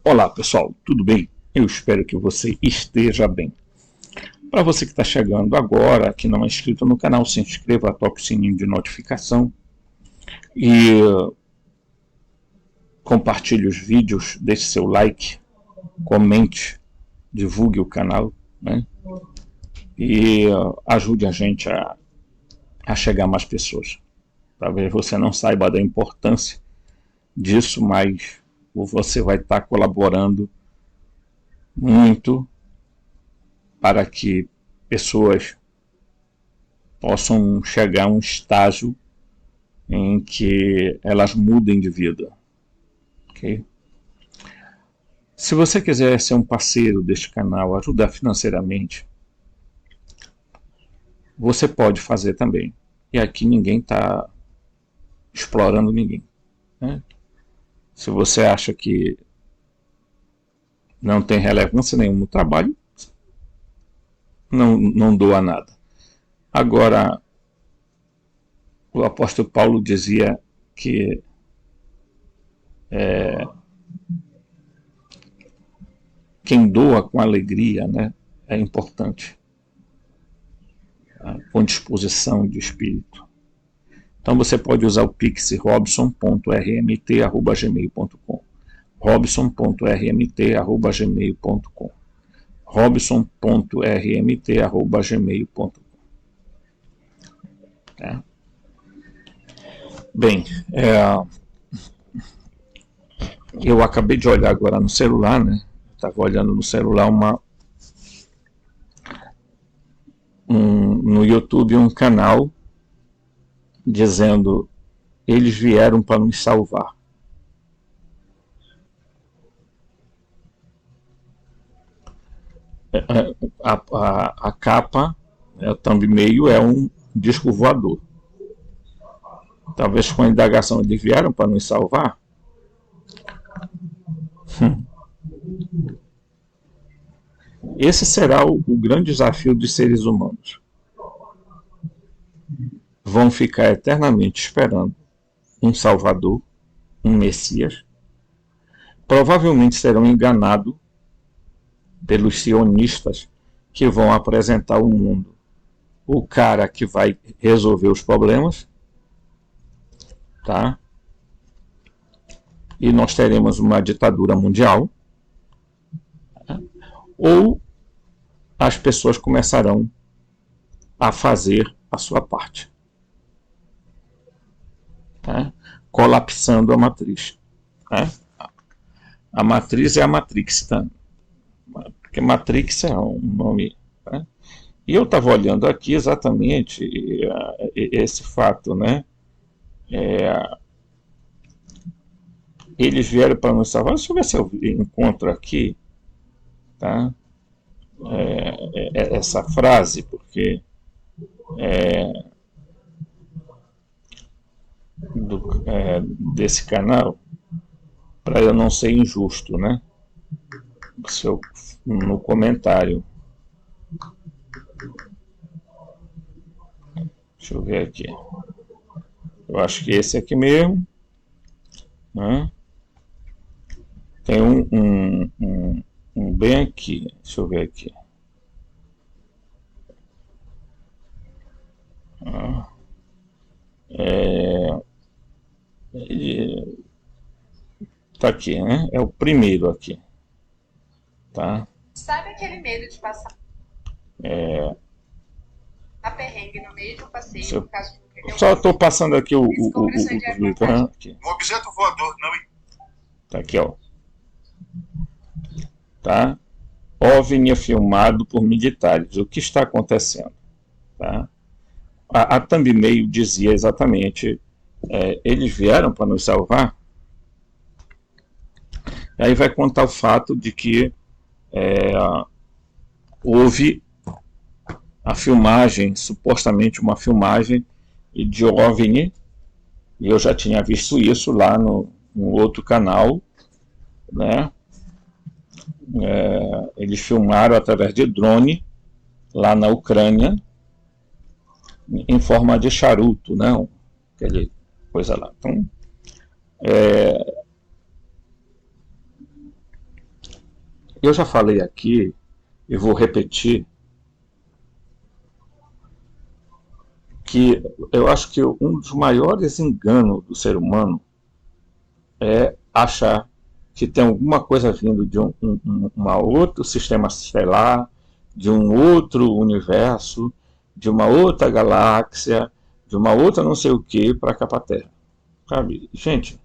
Olá pessoal, tudo bem? Eu espero que você esteja bem. Para você que está chegando agora, que não é inscrito no canal, se inscreva, toque o sininho de notificação e compartilhe os vídeos, deixe seu like, comente, divulgue o canal, né? E ajude a gente a chegar a mais pessoas. Talvez você não saiba da importância disso, mas você vai estar colaborando muito para que pessoas possam chegar a um estágio em que elas mudem de vida. Okay? Se você quiser ser um parceiro deste canal, ajudar financeiramente, você pode fazer também. E aqui ninguém está explorando ninguém. Né? Se você acha que não tem relevância nenhuma no trabalho, não doa nada. Agora, o apóstolo Paulo dizia que quem doa com alegria, né, é importante, com disposição de espírito. Então você pode usar o Pix robson.rmt@gmail.com, robson.rmt@gmail.com, robson.rmt@gmail.com. Bem, eu acabei de olhar agora no celular, né? Estava olhando no celular no YouTube um canal dizendo: eles vieram para nos salvar. A capa, a thumbnail, é um disco voador. Talvez com a indagação: eles vieram para nos salvar? Esse será o grande desafio dos seres humanos. Vão ficar eternamente esperando um Salvador, um Messias. Provavelmente serão enganados pelos sionistas que vão apresentar ao mundo o cara que vai resolver os problemas, tá? E nós teremos uma ditadura mundial, ou as pessoas começarão a fazer a sua parte, tá? Colapsando a matriz, tá? A matriz é a Matrix, tá? Porque Matrix é um nome, tá? E eu estava olhando aqui exatamente esse fato, né? Eles vieram para nos salvar. Deixa eu ver se eu encontro aqui, tá? Essa frase, porque desse canal, para eu não ser injusto, né? No comentário. Deixa eu ver aqui. Eu acho que esse aqui mesmo, né? Tem um bem aqui. Deixa eu ver aqui. Tá aqui, né? É o primeiro aqui, tá? Sabe aquele medo de passar a perrengue no meio de um passeio por causa de um pneu? Só estou passando aqui o vídeo, aqui. Um objeto voador não. Tá aqui, ó. Tá? OVNI filmado por militares. O que está acontecendo? Tá? A thumbnail dizia exatamente: eles vieram para nos salvar. Aí vai contar o fato de que houve a filmagem, supostamente uma filmagem de OVNI, e eu já tinha visto isso lá no outro canal, né? Eles filmaram através de drone lá na Ucrânia, em forma de charuto, né? Aquele coisa lá. Então, eu já falei aqui e vou repetir que eu acho que um dos maiores enganos do ser humano é achar que tem alguma coisa vindo de uma outro sistema estelar, de um outro universo, de uma outra galáxia, de uma outra não sei o que para cá para a Terra. Sabe? Gente,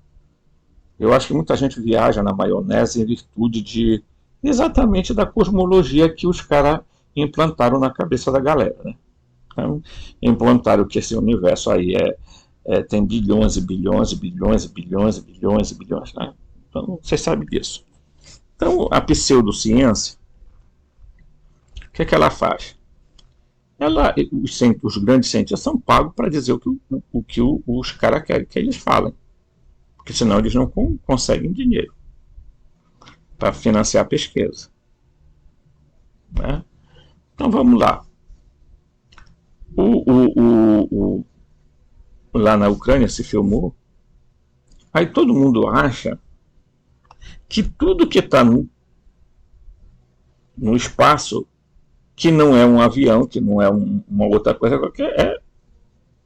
eu acho que muita gente viaja na maionese em virtude de exatamente da cosmologia que os caras implantaram na cabeça da galera, né? Então, implantaram que esse universo aí tem bilhões e bilhões e bilhões e bilhões e bilhões e bilhões, né? Então, você sabe disso. Então, a pseudociência, o que ela faz? Os grandes cientistas são pagos para dizer o que os caras querem que eles falem, porque senão eles não conseguem dinheiro para financiar a pesquisa, né? Então, vamos lá. Lá na Ucrânia se filmou, aí todo mundo acha que tudo que está no espaço, que não é um avião, que não é uma outra coisa qualquer, é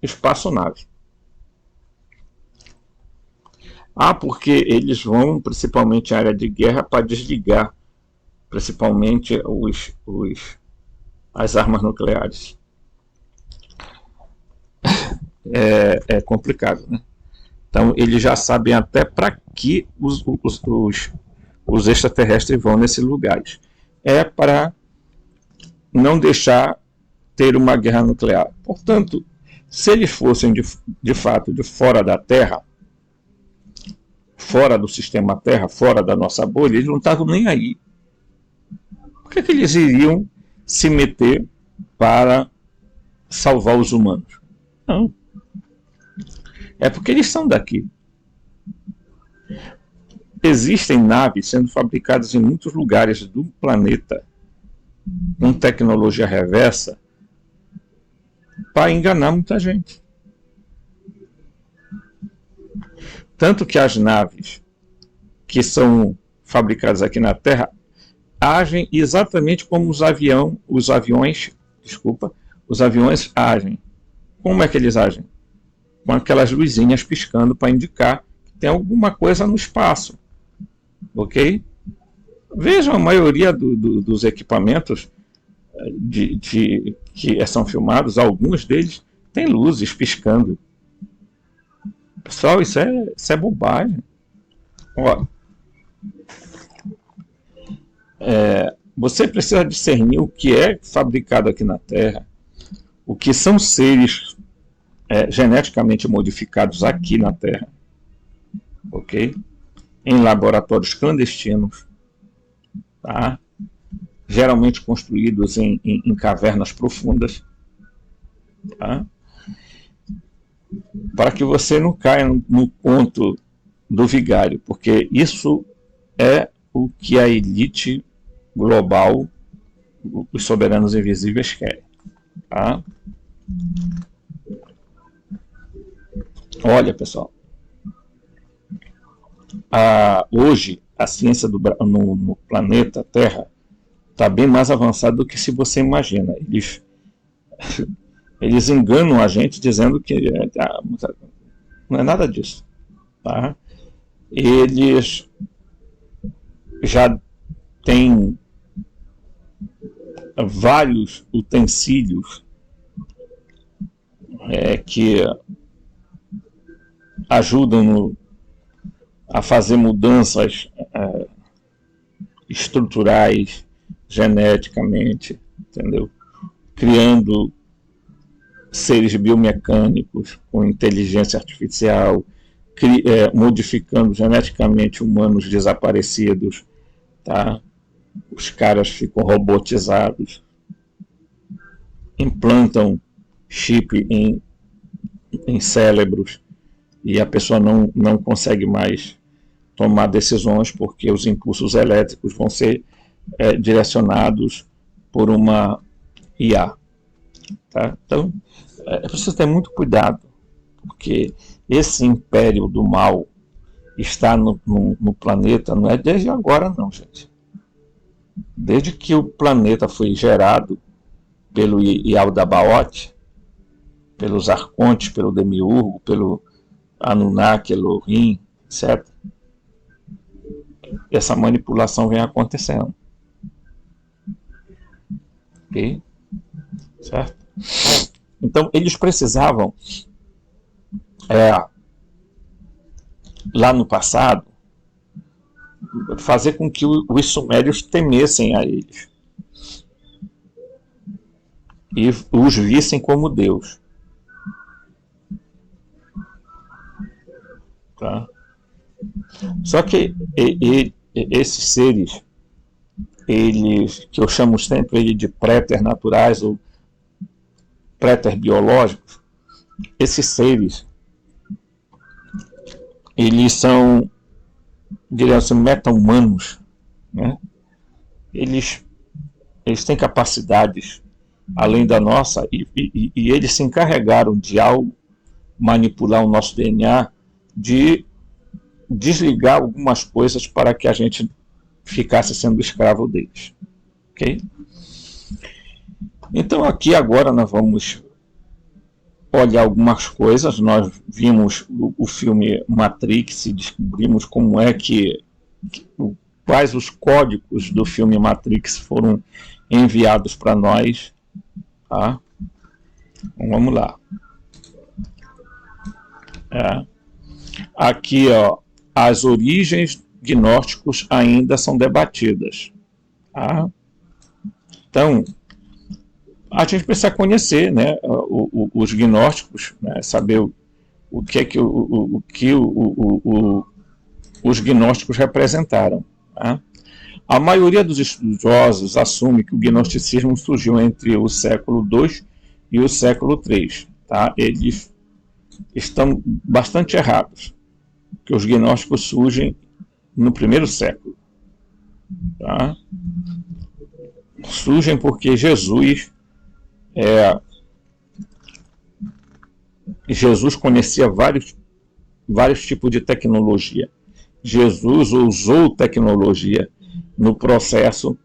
espaçonave. Porque eles vão principalmente à área de guerra para desligar principalmente as armas nucleares. É complicado, né? Então eles já sabem até para que os extraterrestres vão nesses lugares. É para não deixar ter uma guerra nuclear. Portanto, se eles fossem de fato de fora da Terra, fora do sistema Terra, fora da nossa bolha, eles não estavam nem aí. Por que eles iriam se meter para salvar os humanos? Não. É porque eles são daqui. Existem naves sendo fabricadas em muitos lugares do planeta com tecnologia reversa para enganar muita gente. Tanto que as naves que são fabricadas aqui na Terra agem exatamente como os aviões agem. Como é que eles agem? Com aquelas luzinhas piscando para indicar que tem alguma coisa no espaço. Ok? Vejam a maioria dos equipamentos que são filmados, alguns deles têm luzes piscando. Pessoal, isso é bobagem. Olha, você precisa discernir o que é fabricado aqui na Terra, o que são seres geneticamente modificados aqui na Terra, ok? Em laboratórios clandestinos, tá? Geralmente construídos em cavernas profundas, tá? Para que você não caia no ponto do vigário, porque isso é o que a elite global, os soberanos invisíveis querem, tá? Olha, pessoal, hoje a ciência no planeta Terra está bem mais avançada do que se você imagina. Eles enganam a gente dizendo que não é nada disso, tá? Eles já têm vários utensílios que ajudam a fazer mudanças estruturais, geneticamente, entendeu? Criando seres biomecânicos com inteligência artificial, modificando geneticamente humanos desaparecidos, tá? Os caras ficam robotizados, implantam chip em cérebros e a pessoa não consegue mais tomar decisões porque os impulsos elétricos vão ser direcionados por uma IA. Tá? Então, é preciso ter muito cuidado, porque esse império do mal está no planeta, não é desde agora não, gente. Desde que o planeta foi gerado pelo Yaldabaoth, pelos arcontes, pelo Demiurgo, pelo Anunnaki, Elohim, etc., essa manipulação vem acontecendo. Ok? Certo? Então, eles precisavam, lá no passado, fazer com que os sumérios temessem a eles e os vissem como Deus. Tá? Só que esses seres, eles, que eu chamo sempre de préter naturais ou préter biológicos, esses seres, eles são, diríamos assim, meta-humanos, né? Eles têm capacidades além da nossa e eles se encarregaram de, ao manipular o nosso DNA, de desligar algumas coisas para que a gente ficasse sendo escravo deles. Ok? Então aqui agora nós vamos olhar algumas coisas. Nós vimos o filme Matrix e descobrimos como é quais os códigos do filme Matrix foram enviados para nós. Tá? Então, vamos lá. Aqui, ó, as origens gnósticos ainda são debatidas. Tá? Então, a gente precisa conhecer, né, os gnósticos, né, saber o que os gnósticos representaram. Tá? A maioria dos estudiosos assume que o gnosticismo surgiu entre o século II e o século III. Tá? Eles estão bastante errados, que os gnósticos surgem no primeiro século. Tá? Surgem porque Jesus conhecia vários tipos de tecnologia. Jesus usou tecnologia no processo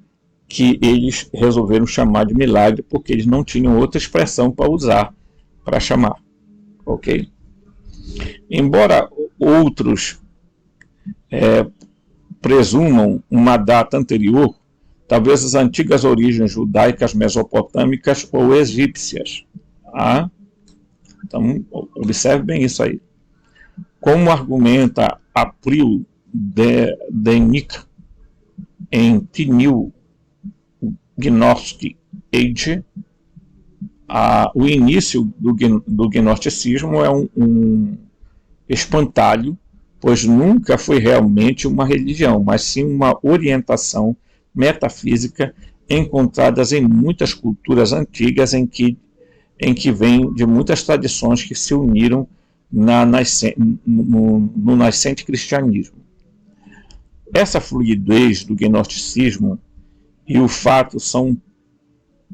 que eles resolveram chamar de milagre, porque eles não tinham outra expressão para usar, para chamar. Ok? Embora outros presumam uma data anterior, talvez as antigas origens judaicas, mesopotâmicas ou egípcias. Tá? Então, observe bem isso aí. Como argumenta April Denik em The New Gnostic Age, o início do gnosticismo é um espantalho, pois nunca foi realmente uma religião, mas sim uma orientação metafísica encontradas em muitas culturas antigas em que vem de muitas tradições que se uniram no nascente cristianismo. Essa fluidez do gnosticismo e o fato são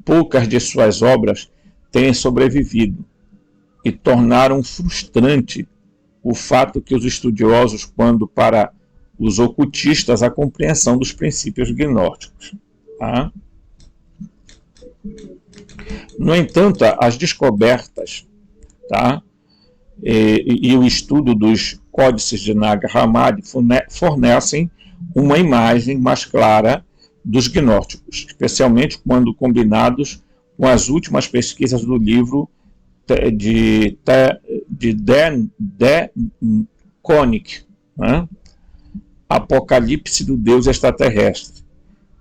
poucas de suas obras terem sobrevivido e tornaram frustrante o fato que os estudiosos, quando para os ocultistas, a compreensão dos princípios gnósticos. Tá? No entanto, as descobertas, tá, e o estudo dos códices de Nag Hammadi fornecem uma imagem mais clara dos gnósticos, especialmente quando combinados com as últimas pesquisas do livro de Dan Koenig, né? Apocalipse do Deus Extraterrestre,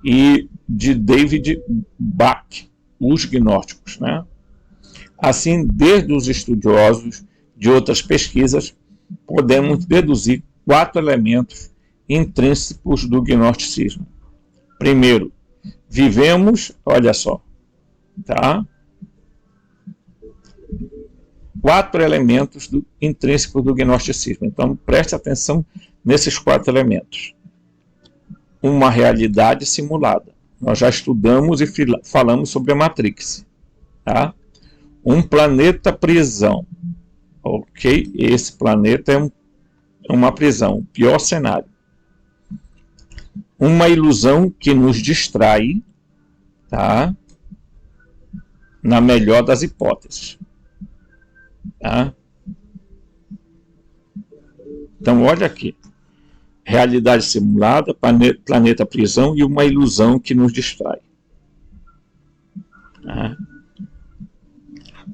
e de David Bach, os gnósticos. Né? Assim, desde os estudiosos de outras pesquisas, podemos deduzir 4 elementos intrínsecos do gnosticismo. Primeiro, vivemos, olha só, tá? 4 elementos intrínsecos do gnosticismo. Então, preste atenção nesses 4 elementos. Uma realidade simulada. Nós já estudamos e falamos sobre a Matrix. Tá? Um planeta prisão. Ok? Esse planeta é uma prisão. Pior cenário. uma ilusão que nos distrai, tá? Na melhor das hipóteses. Tá? Então, olha aqui. Realidade simulada, planeta prisão e uma ilusão que nos distrai. Tá?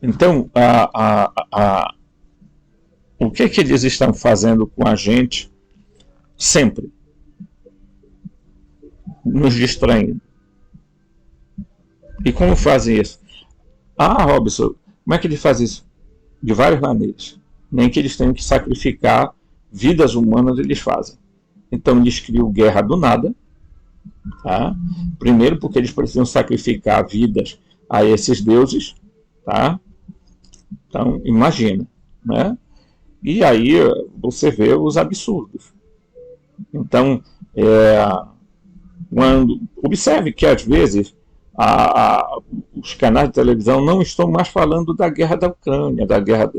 Então, o que eles estão fazendo com a gente sempre? Nos distraindo. E como fazem isso? Robson, como é que ele faz isso? De várias maneiras. Nem que eles tenham que sacrificar vidas humanas, eles fazem. Então eles criam guerra do nada. Tá? Primeiro porque eles precisam sacrificar vidas a esses deuses. Tá? Então imagina. Né? E aí você vê os absurdos. Então, observe que às vezes os canais de televisão não estão mais falando da guerra da Ucrânia, da guerra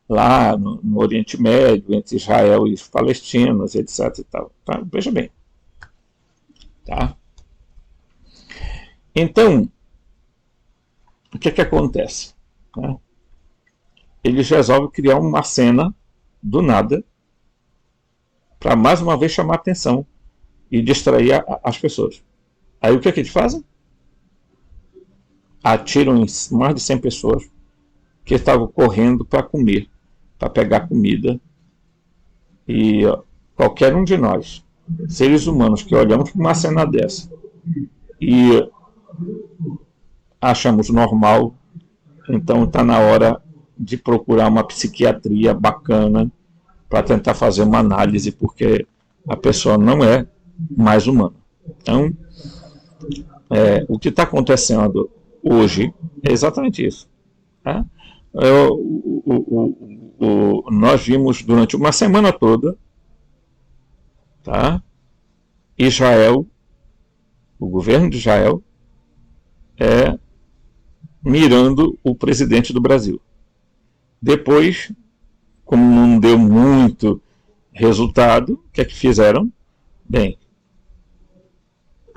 lá no Oriente Médio, entre Israel e os palestinos, etc. E tal. Tá? Veja bem. Tá? Então, o que acontece? Tá? Eles resolvem criar uma cena do nada para mais uma vez chamar a atenção e distrair as pessoas. Aí o que eles fazem? Atiram em mais de 100 pessoas que estavam correndo para comer, para pegar comida. E qualquer um de nós, seres humanos, que olhamos para uma cena dessa e achamos normal, então está na hora de procurar uma psiquiatria bacana para tentar fazer uma análise, porque a pessoa não é mais humana. Então, o que está acontecendo hoje é exatamente isso. Tá? Nós vimos durante uma semana toda, tá? Israel, o governo de Israel, mirando o presidente do Brasil. Depois, como não deu muito resultado, o que é que fizeram? Bem,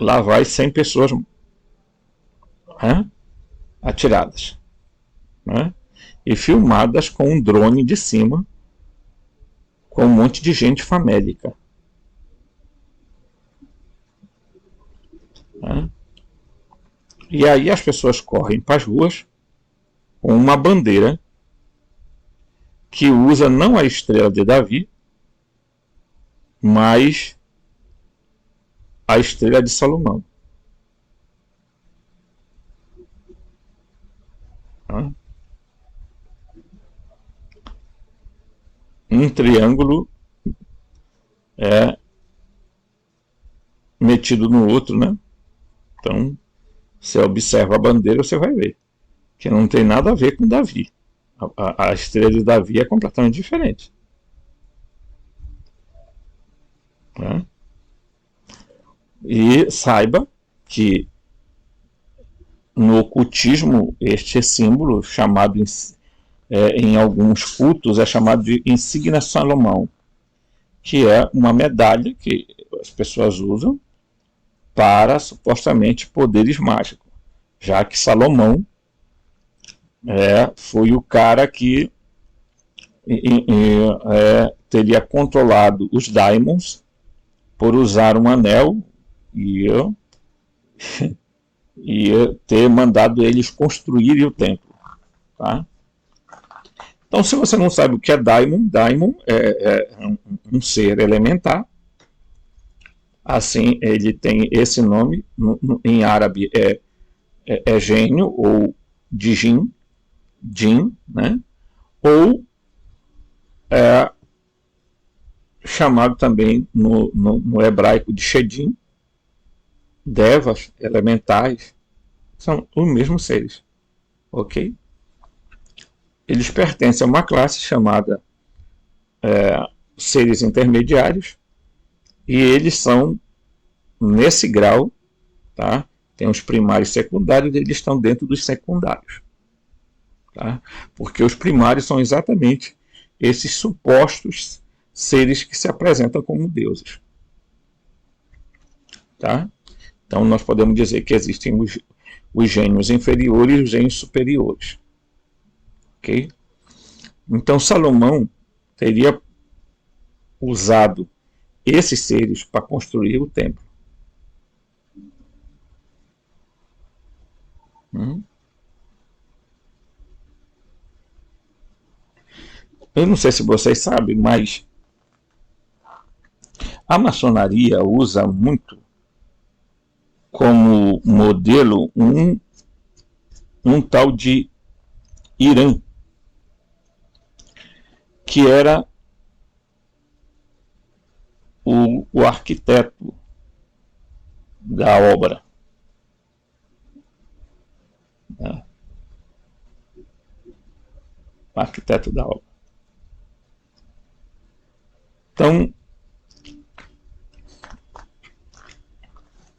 lá vai 100 pessoas atiradas, né? E filmadas com um drone de cima, com um monte de gente famélica. Né? E aí as pessoas correm para as ruas com uma bandeira que usa não a estrela de Davi, mas a estrela de Salomão. Um triângulo metido no outro, né? Então, você observa a bandeira, você vai ver que não tem nada a ver com Davi. A estrela de Davi é completamente diferente. Né? E saiba que no ocultismo este símbolo, chamado em alguns cultos, é chamado de insígnia Salomão, que é uma medalha que as pessoas usam para supostamente poderes mágicos, já que Salomão foi o cara que teria controlado os daimons por usar um anel e ter mandado eles construírem o templo. Tá? Então, se você não sabe o que é daimon é um ser elementar. Assim, ele tem esse nome, em árabe é gênio, ou djinn, né? Ou chamado também no hebraico de shedim, devas, elementais, são os mesmos seres, ok? Eles pertencem a uma classe chamada seres intermediários, e eles são nesse grau, tá? Tem os primários e secundários, e eles estão dentro dos secundários. Tá? Porque os primários são exatamente esses supostos seres que se apresentam como deuses. Tá? Então nós podemos dizer que existem os gênios inferiores e os gênios superiores. Ok? Então Salomão teria usado esses seres para construir o templo. Eu não sei se vocês sabem, mas a maçonaria usa muito como modelo um tal de Irã, que era o arquiteto da obra. O arquiteto da obra. Então,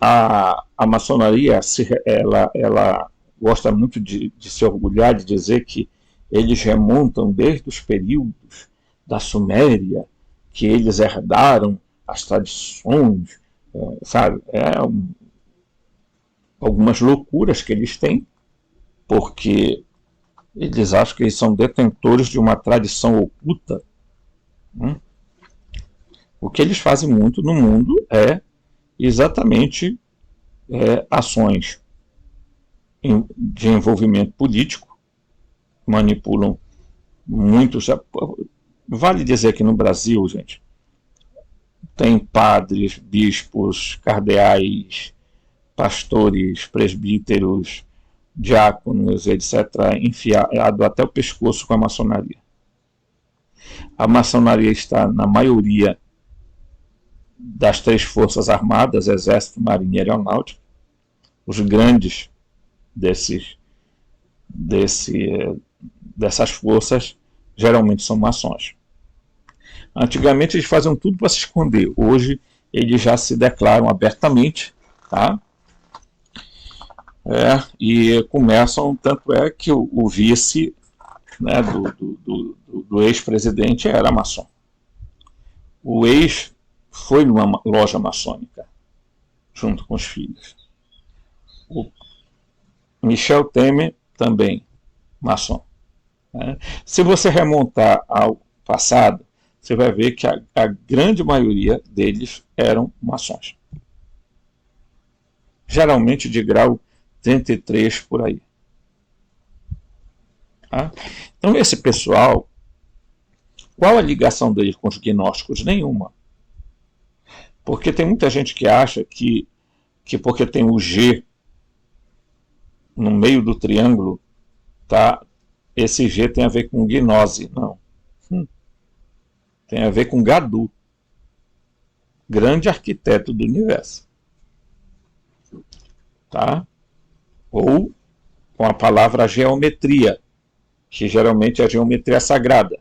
a maçonaria ela gosta muito de se orgulhar, de dizer que eles remontam desde os períodos da Suméria, que eles herdaram as tradições, sabe? Algumas loucuras que eles têm, porque eles acham que eles são detentores de uma tradição oculta. O que eles fazem muito no mundo é exatamente ações de envolvimento político, manipulam muitos. Vale dizer que no Brasil, gente, tem padres, bispos, cardeais, pastores, presbíteros, diáconos, etc., enfiado até o pescoço com a maçonaria. A maçonaria está na maioria das 3 forças armadas, Exército, Marinha e Aeronáutica. Os grandes dessas forças geralmente são maçons. Antigamente eles faziam tudo para se esconder. Hoje eles já se declaram abertamente, tá? E começam, tanto é que o vice, né, do ex-presidente era maçom. O ex foi numa loja maçônica, junto com os filhos. O Michel Temer também, maçom. Se você remontar ao passado, você vai ver que a grande maioria deles eram maçons. Geralmente de grau 33 por aí. Então esse pessoal, qual a ligação deles com os gnósticos? Nenhuma. Porque tem muita gente que acha que porque tem o G no meio do triângulo, tá, esse G tem a ver com gnose. Não. Tem a ver com Gadu, grande arquiteto do universo. Tá? Ou com a palavra geometria, que geralmente é a geometria sagrada,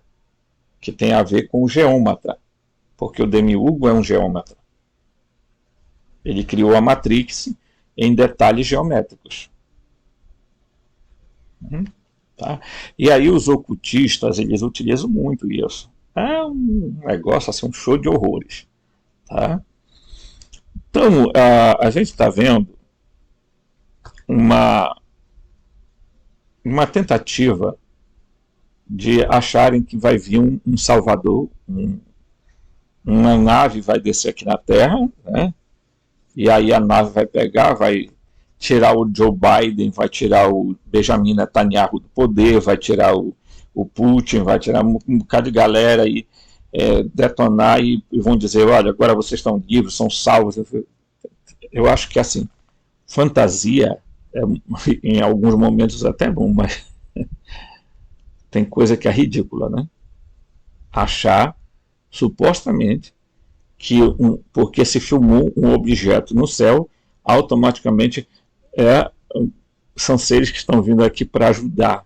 que tem a ver com o geômetra, porque o Demiurgo é um geômetra. Ele criou a Matrix em detalhes geométricos. Tá? E aí os ocultistas, eles utilizam muito isso. É um negócio assim, um show de horrores. Tá? Então, a gente está vendo uma tentativa de acharem que vai vir um salvador, uma nave vai descer aqui na Terra, né? E aí a nave vai pegar, vai tirar o Joe Biden, vai tirar o Benjamin Netanyahu do poder, vai tirar o Putin, vai tirar um bocado de galera e detonar e vão dizer, olha, agora vocês estão livres, são salvos. Eu acho que assim, fantasia em alguns momentos até bom, mas tem coisa que é ridícula, né? Achar, supostamente, que porque se filmou um objeto no céu, automaticamente são seres que estão vindo aqui para ajudar.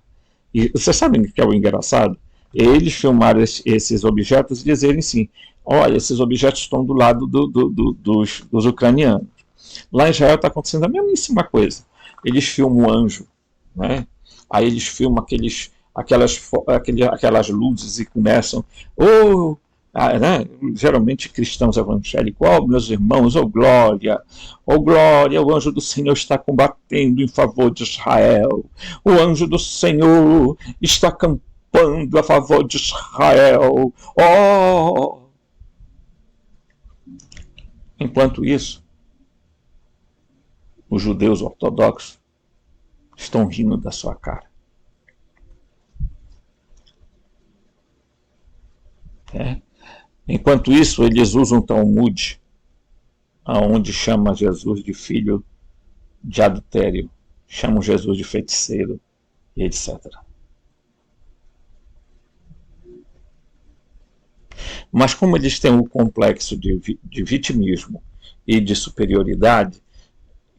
E vocês sabem o que é o engraçado? Eles filmaram esses objetos e dizerem assim, olha, esses objetos estão do lado dos ucranianos. Lá em Israel está acontecendo a mesmíssima coisa. Eles filmam o anjo, né? Aí eles filmam aquelas luzes e começam, né? Geralmente cristãos evangélicos, meus irmãos, glória, o anjo do Senhor está combatendo em favor de Israel, o anjo do Senhor está acampando a favor de Israel, Enquanto isso, os judeus ortodoxos estão rindo da sua cara. Enquanto isso, eles usam o Talmud, onde chama Jesus de filho de adultério, chamam Jesus de feiticeiro, e etc. Mas como eles têm o complexo de vitimismo e de superioridade,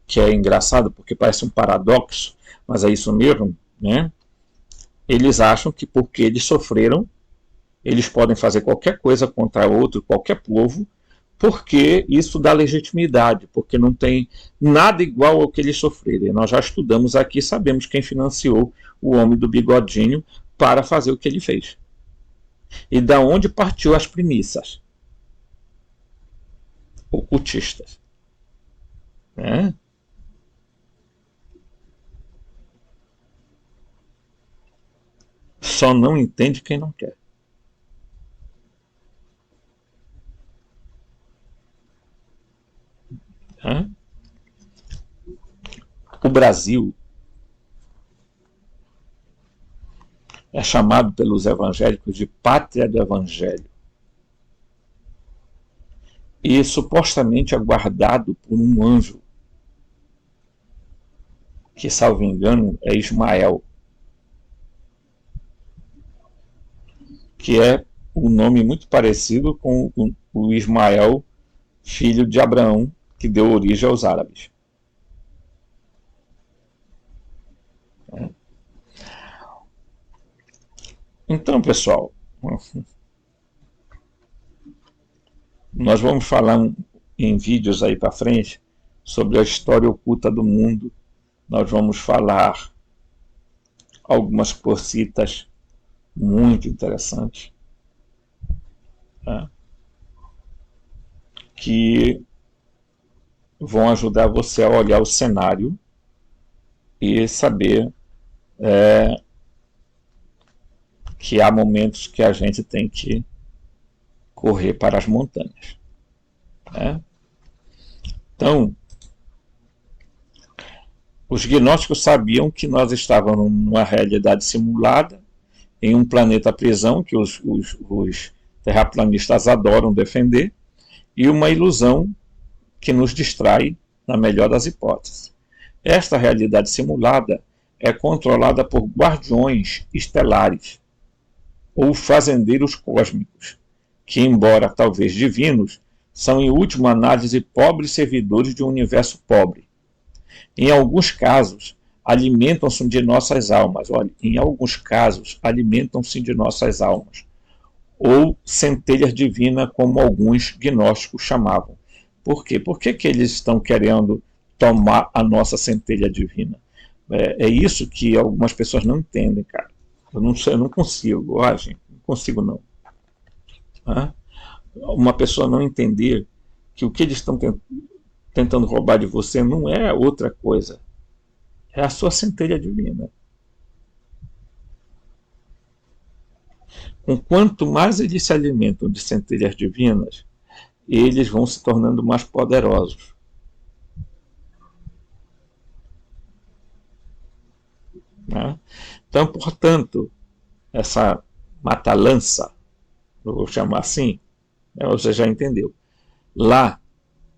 que é engraçado porque parece um paradoxo, mas é isso mesmo, né? Eles acham que porque eles sofreram, eles podem fazer qualquer coisa contra outro, qualquer povo, porque isso dá legitimidade, porque não tem nada igual ao que eles sofreram. Nós já estudamos aqui, sabemos quem financiou o homem do bigodinho para fazer o que ele fez. E da onde partiu as premissas? Ocultistas. Né? Só não entende quem não quer. O Brasil é chamado pelos evangélicos de pátria do evangelho. E supostamente é guardado por um anjo, que, salvo engano, é Ismael, que é um nome muito parecido com o Ismael, filho de Abraão, que deu origem aos árabes. Então, pessoal, nós vamos falar em vídeos aí para frente sobre a história oculta do mundo. Nós vamos falar algumas cositas muito interessantes, né, que vão ajudar você a olhar o cenário e saber que há momentos que a gente tem que correr para as montanhas. Né? Então, os gnósticos sabiam que nós estávamos numa realidade simulada, em um planeta prisão, que os terraplanistas adoram defender, e uma ilusão que nos distrai, na melhor das hipóteses. Esta realidade simulada é controlada por guardiões estelares, ou fazendeiros cósmicos, que, embora talvez divinos, são em última análise pobres servidores de um universo pobre. Em alguns casos, alimentam-se de nossas almas. Olha, em alguns casos, alimentam-se de nossas almas. Ou centelhas divinas, como alguns gnósticos chamavam. Por quê? Por que eles estão querendo tomar a nossa centelha divina? É isso que algumas pessoas não entendem, cara. Eu não consigo, gente, não consigo não. Uma pessoa não entender que o que eles estão tentando roubar de você não é outra coisa, é a sua centelha divina. Com quanto mais eles se alimentam de centelhas divinas, eles vão se tornando mais poderosos. Né? Então, portanto, essa matalança, eu vou chamar assim, você já entendeu. Lá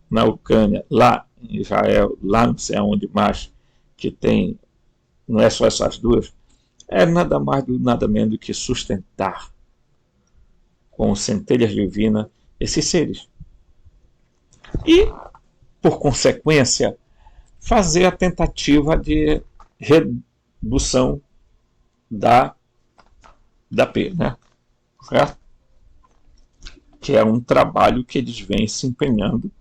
na Ucrânia, lá em Israel, lá não sei aonde mais, que tem, não é só essas duas, é nada mais, nada menos do que sustentar com centelhas divinas esses seres. E, por consequência, fazer a tentativa de redução da P, né? Certo? Que é um trabalho que eles vêm se empenhando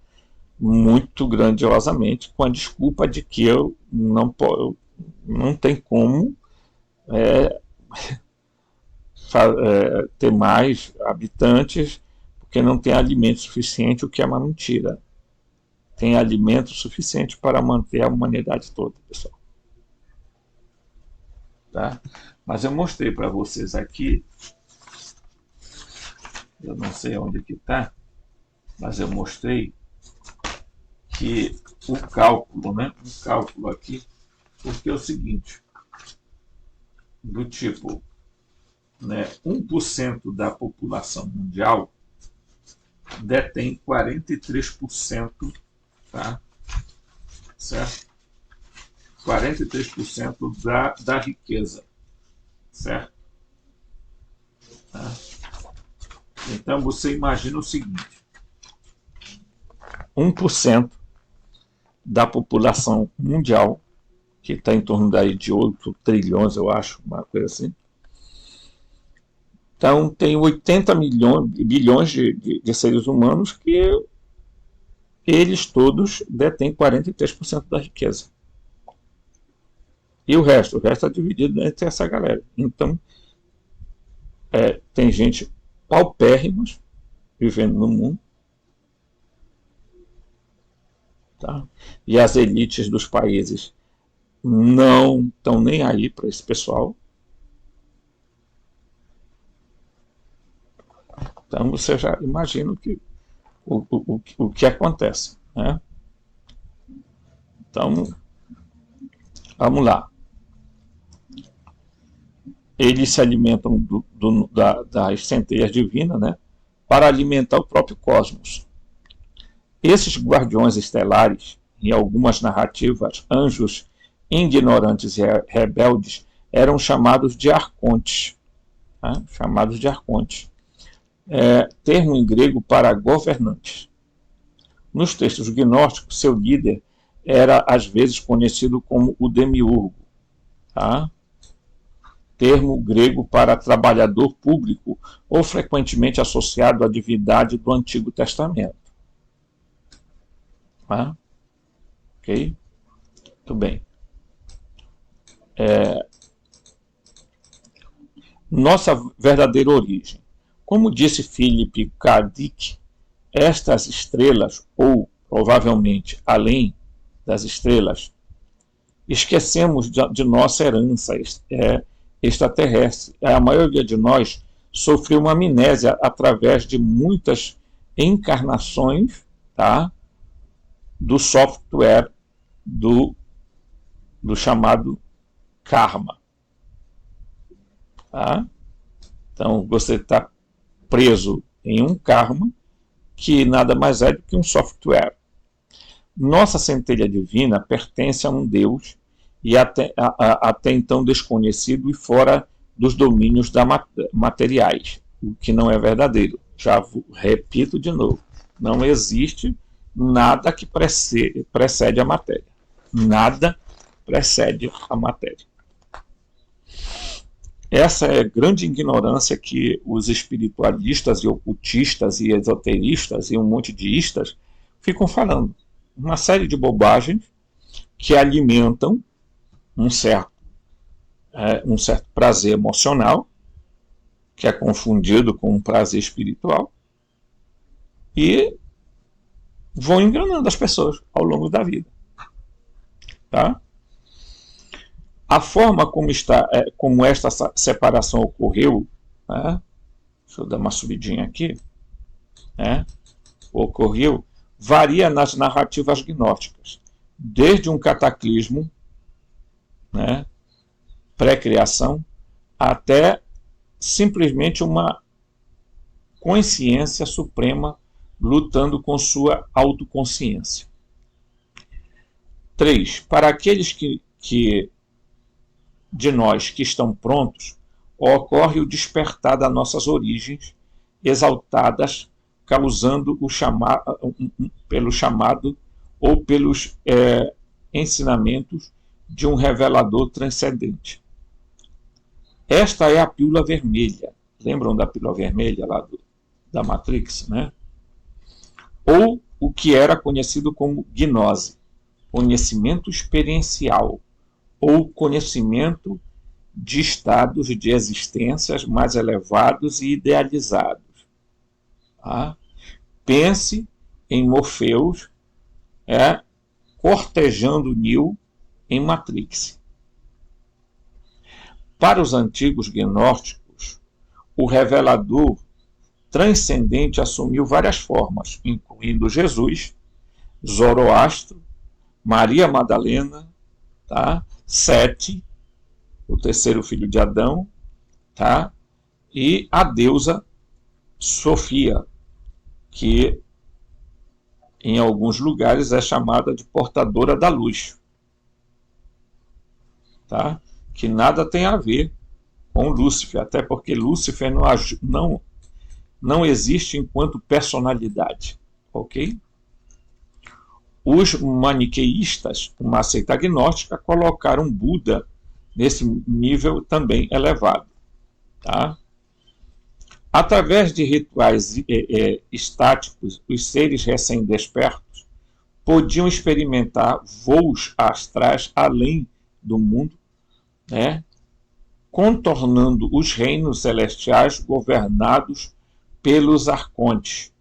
muito grandiosamente, com a desculpa de que eu não tem como ter mais habitantes porque não tem alimento suficiente, o que é uma mentira. Tem alimento suficiente para manter a humanidade toda, pessoal. Tá? Mas eu mostrei para vocês aqui, eu não sei onde que está, mas eu mostrei que o cálculo, né? Um cálculo aqui, porque é o seguinte, do tipo, né, 1% da população mundial detém 43%, tá? Certo? 43% da riqueza, certo? Tá? Então você imagina o seguinte, 1% da população mundial, que está em torno daí de 8 trilhões, eu acho, uma coisa assim. Então tem 80 bilhões de seres humanos que eles todos detêm 43% da riqueza. E o resto é dividido entre essa galera. Então, tem gente paupérrimos vivendo no mundo, tá? E as elites dos países não estão nem aí para esse pessoal. Então, você já imagina o que acontece, né? Então, vamos lá. Eles se alimentam das centelhas divinas, né, para alimentar o próprio cosmos. Esses guardiões estelares, em algumas narrativas, anjos ignorantes e rebeldes, eram chamados de arcontes. Tá? Chamados de arcontes. Termo em grego para governantes. Nos textos gnósticos, seu líder era às vezes conhecido como o demiurgo. Tá? Termo grego para trabalhador público, ou frequentemente associado à divindade do Antigo Testamento. Tá? Ok? Muito bem. Nossa verdadeira origem. Como disse Philip K. Dick, estas estrelas, ou provavelmente além das estrelas, esquecemos de nossa herança extraterrestre. A maioria de nós sofreu uma amnésia através de muitas encarnações, tá, do software do chamado karma. Tá? Então, você está preso em um karma que nada mais é do que um software. Nossa centelha divina pertence a um Deus e até então desconhecido e fora dos domínios materiais, o que não é verdadeiro. Já repito de novo, não existe nada que precede a matéria. Nada precede a matéria. Essa é a grande ignorância que os espiritualistas e ocultistas e esoteristas e um monte de istas ficam falando. Uma série de bobagens que alimentam um certo prazer emocional, que é confundido com um prazer espiritual, e vão enganando as pessoas ao longo da vida. Tá? A forma como esta separação ocorreu, né? Deixa eu dar uma subidinha aqui, né? Ocorreu, varia nas narrativas gnósticas, desde um cataclismo, né, pré-criação, até simplesmente uma consciência suprema lutando com sua autoconsciência. 3. Para aqueles de nós que estão prontos, ocorre o despertar das nossas origens exaltadas, causando pelo chamado ou pelos ensinamentos de um revelador transcendente. Esta é a pílula vermelha. Lembram da pílula vermelha lá da Matrix, né? Ou o que era conhecido como gnose, conhecimento experiencial, ou conhecimento de estados de existências mais elevados e idealizados. Tá? Pense em Morpheus cortejando Neo em Matrix. Para os antigos gnósticos, o revelador transcendente assumiu várias formas, incluindo Jesus, Zoroastro, Maria Madalena, tá? Sete, o terceiro filho de Adão, tá? E a deusa Sofia, que em alguns lugares é chamada de portadora da luz, tá? Que nada tem a ver com Lúcifer, até porque Lúcifer não existe enquanto personalidade, ok? Os maniqueístas, uma seita agnóstica, colocaram Buda nesse nível também elevado, tá? Através de rituais estáticos, os seres recém-despertos podiam experimentar voos astrais além do mundo, né? Contornando os reinos celestiais governados pelos arcontes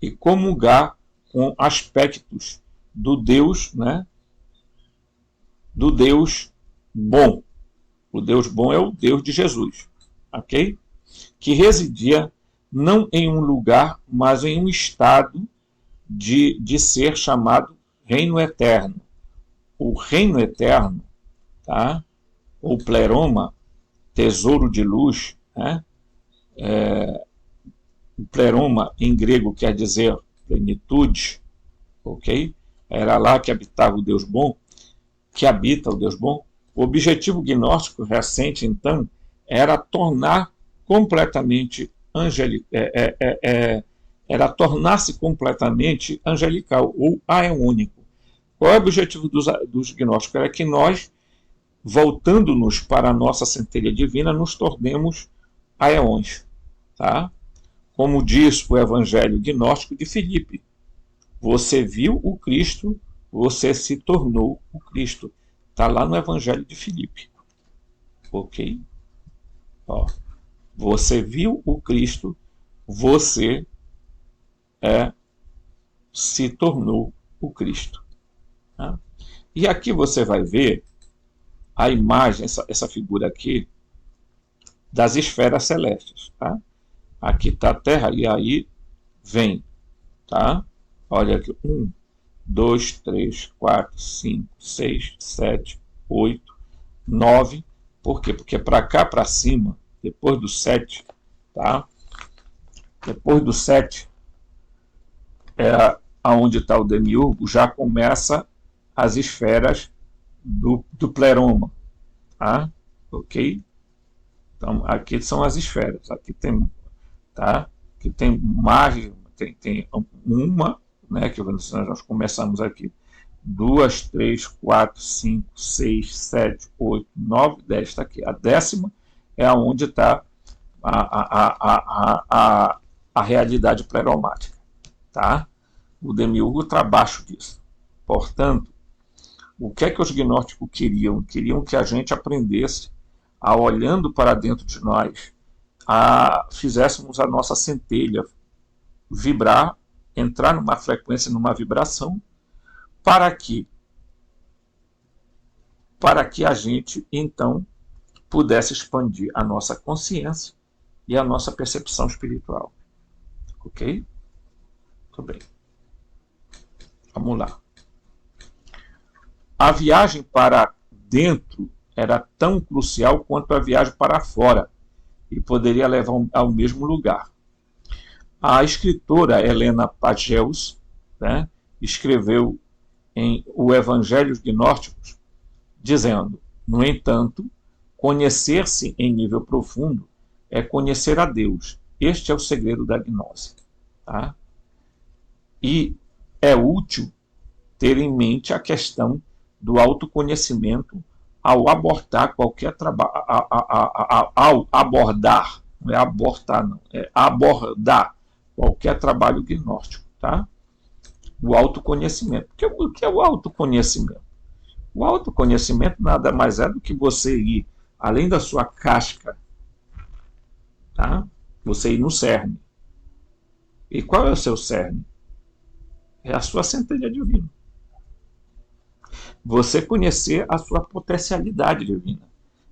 e comungar com aspectos do Deus, né? Do Deus bom. O Deus bom é o Deus de Jesus, ok? Que residia não em um lugar, mas em um estado de ser chamado Reino Eterno. O Reino Eterno, tá? Ou Pleroma, tesouro de luz, né? O Pleroma em grego quer dizer plenitude, ok? Era lá que habitava o Deus bom, que habita o Deus bom. O objetivo gnóstico recente, então, era tornar completamente era tornar-se completamente angelical ou aeônico. Qual é o objetivo dos gnósticos? Era que nós, voltando-nos para a nossa centelha divina, nos tornemos aeões, tá? Como diz o Evangelho gnóstico de Filipe, você viu o Cristo, você se tornou o Cristo. Está lá no Evangelho de Filipe, ok? Ó. Você viu o Cristo, você se tornou o Cristo. Tá? E aqui você vai ver a imagem, essa figura aqui, das esferas celestes. Tá? Aqui está a Terra e aí vem. Tá? Olha aqui, 1, 2, 3, 4, 5, 6, 7, 8, 9. Por quê? Porque para cá, para cima, depois do 7, tá? Depois do 7, aonde está o demiurgo, já começa as esferas do Pleroma, tá? Ok? Então, aqui são as esferas. Aqui tem, tá? Aqui tem mais, tem uma, né? Que nós começamos aqui. 2, 3, 4, 5, 6, 7, 8, 9, 10. Está aqui. A 10ª é onde está a realidade pleromática. Tá? O demiurgo está abaixo disso. Portanto, o que é que os gnósticos queriam? Queriam que a gente aprendesse a, olhando para dentro de nós, fizéssemos a nossa centelha vibrar, entrar numa frequência, numa vibração, para que a gente, então, pudesse expandir a nossa consciência e a nossa percepção espiritual. Ok? Muito bem. Vamos lá. A viagem para dentro era tão crucial quanto a viagem para fora e poderia levar ao mesmo lugar. A escritora Helena Pagels, né, escreveu em O Evangelho Gnósticos, dizendo: no entanto, conhecer-se em nível profundo é conhecer a Deus. Este é o segredo da gnose. Tá? E é útil ter em mente a questão do autoconhecimento ao abordar qualquer trabalho, ao abordar, não é abortar não, é abordar qualquer trabalho gnóstico, tá? O autoconhecimento. O que é o autoconhecimento? O autoconhecimento nada mais é do que você ir além da sua casca, tá? Você ir no cerne. E qual é o seu cerne? É a sua centelha divina. Você conhecer a sua potencialidade divina.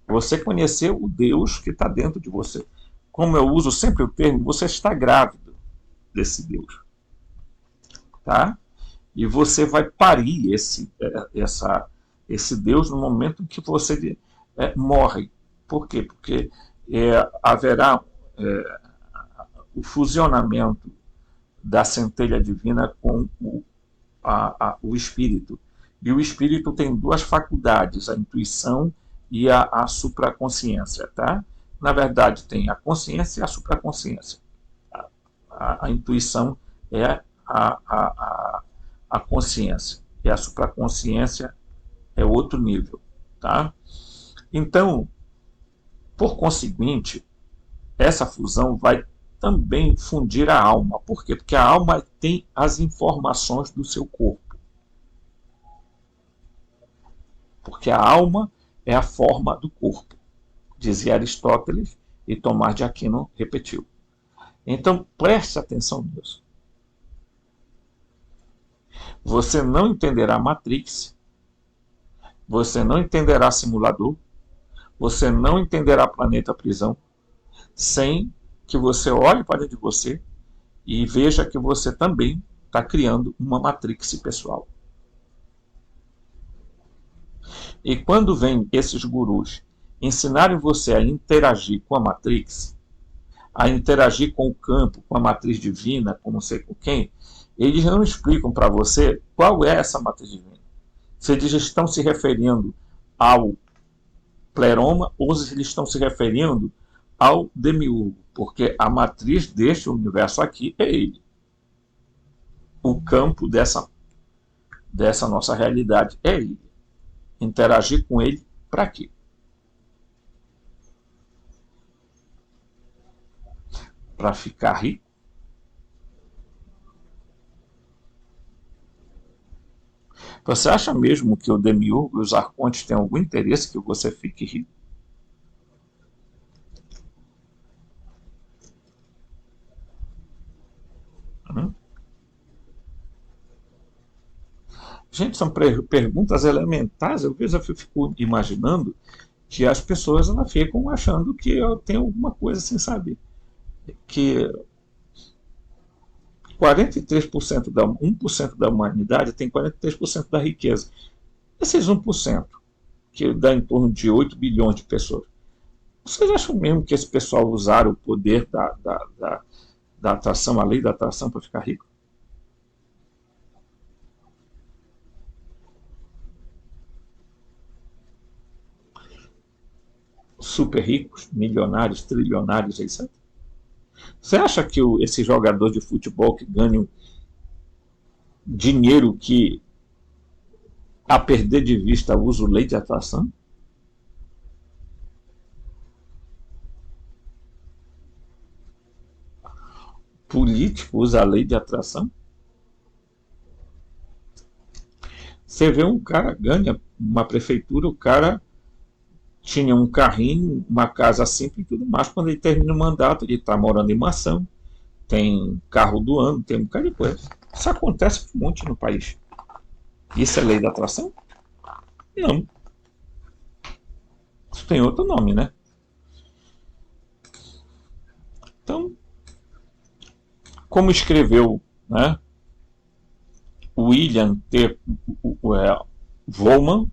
Você conhecer o Deus que está dentro de você. Como eu uso sempre o termo, você está grávido desse Deus. Tá? E você vai parir esse Deus no momento em que você morre. Por quê? Porque haverá o fusionamento da centelha divina com o espírito. E o espírito tem duas faculdades, a intuição e a supraconsciência. Tá? Na verdade, tem a consciência e a supraconsciência. A intuição é a consciência, e a supraconsciência é outro nível. Tá? Então, por conseguinte, essa fusão vai também fundir a alma. Por quê? Porque a alma tem as informações do seu corpo. Porque a alma é a forma do corpo, dizia Aristóteles, e Tomás de Aquino repetiu. Então, preste atenção nisso. Você não entenderá Matrix, você não entenderá simulador, você não entenderá planeta prisão, sem que você olhe para dentro de você e veja que você também está criando uma Matrix pessoal. E quando vem esses gurus ensinarem você a interagir com a Matrix, a interagir com o campo, com a matriz divina, com não sei com quem, eles não explicam para você qual é essa matriz divina. Se eles estão se referindo ao pleroma ou se eles estão se referindo ao demiurgo, porque a matriz deste universo aqui é ele. O campo dessa nossa realidade é ele. Interagir com ele para quê? Para ficar rico? Você acha mesmo que o demiurgo e os arcontes têm algum interesse que você fique rico? Gente, são perguntas elementares. Às vezes eu fico imaginando que as pessoas ficam achando que eu tenho alguma coisa assim, sabe? Que 43% 1% da humanidade tem 43% da riqueza. Esses 1%, que dá em torno de 8 bilhões de pessoas, vocês acham mesmo que esse pessoal usaram o poder da atração, a lei da atração, para ficar rico? Super ricos, milionários, trilionários, etc. Você acha que esse jogador de futebol que ganha dinheiro que, a perder de vista, usa lei de atração? Político usa a lei de atração? Você vê um cara ganha uma prefeitura, o cara tinha um carrinho, uma casa simples e tudo mais. Quando ele termina o mandato, ele está morando em mansão, tem carro do ano, tem um bocado de coisa. Isso acontece um monte no país. Isso é lei da atração? Não. Isso tem outro nome, né? Então, como escreveu, né, William T. Vollmann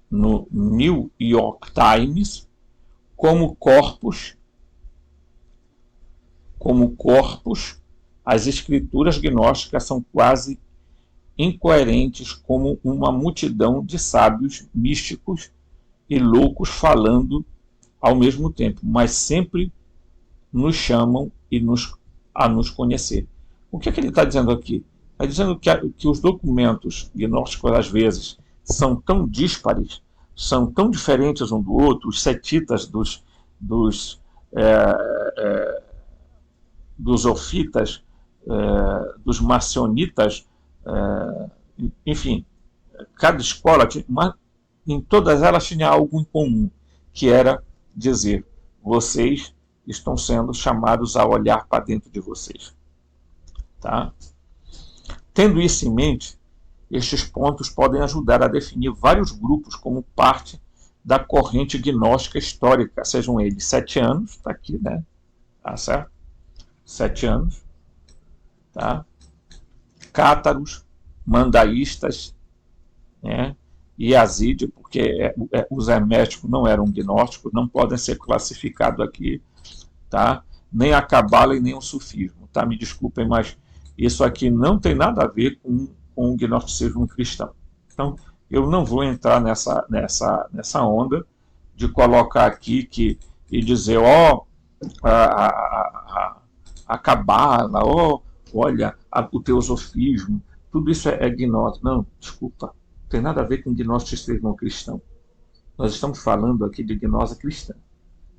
no New York Times, como corpos, as escrituras gnósticas são quase incoerentes, como uma multidão de sábios místicos e loucos falando ao mesmo tempo, mas sempre nos chamam a nos conhecer. O que é que ele está dizendo aqui? Está dizendo que os documentos gnósticos, às vezes, são tão díspares, são tão diferentes um do outro, os setitas dos ofitas, dos marcionitas, enfim, cada escola, em todas elas tinha algo em comum, que era dizer: vocês estão sendo chamados a olhar para dentro de vocês. Tá? Tendo isso em mente, estes pontos podem ajudar a definir vários grupos como parte da corrente gnóstica histórica, sejam eles 7 anos, está aqui, né? Tá certo? 7 anos, tá? Cátaros, mandaístas, né? E Yazid, porque os herméticos não eram gnósticos, não podem ser classificados aqui, tá? Nem a cabala e nem o sufismo, tá? Me desculpem, mas isso aqui não tem nada a ver com o gnosticismo cristão. Então, eu não vou entrar nessa onda de colocar aqui e dizer, ó, a cabala, ó, olha, o teosofismo, tudo isso é gnóstico. Não, desculpa, não tem nada a ver com gnosticismo cristão. Nós estamos falando aqui de gnose cristã.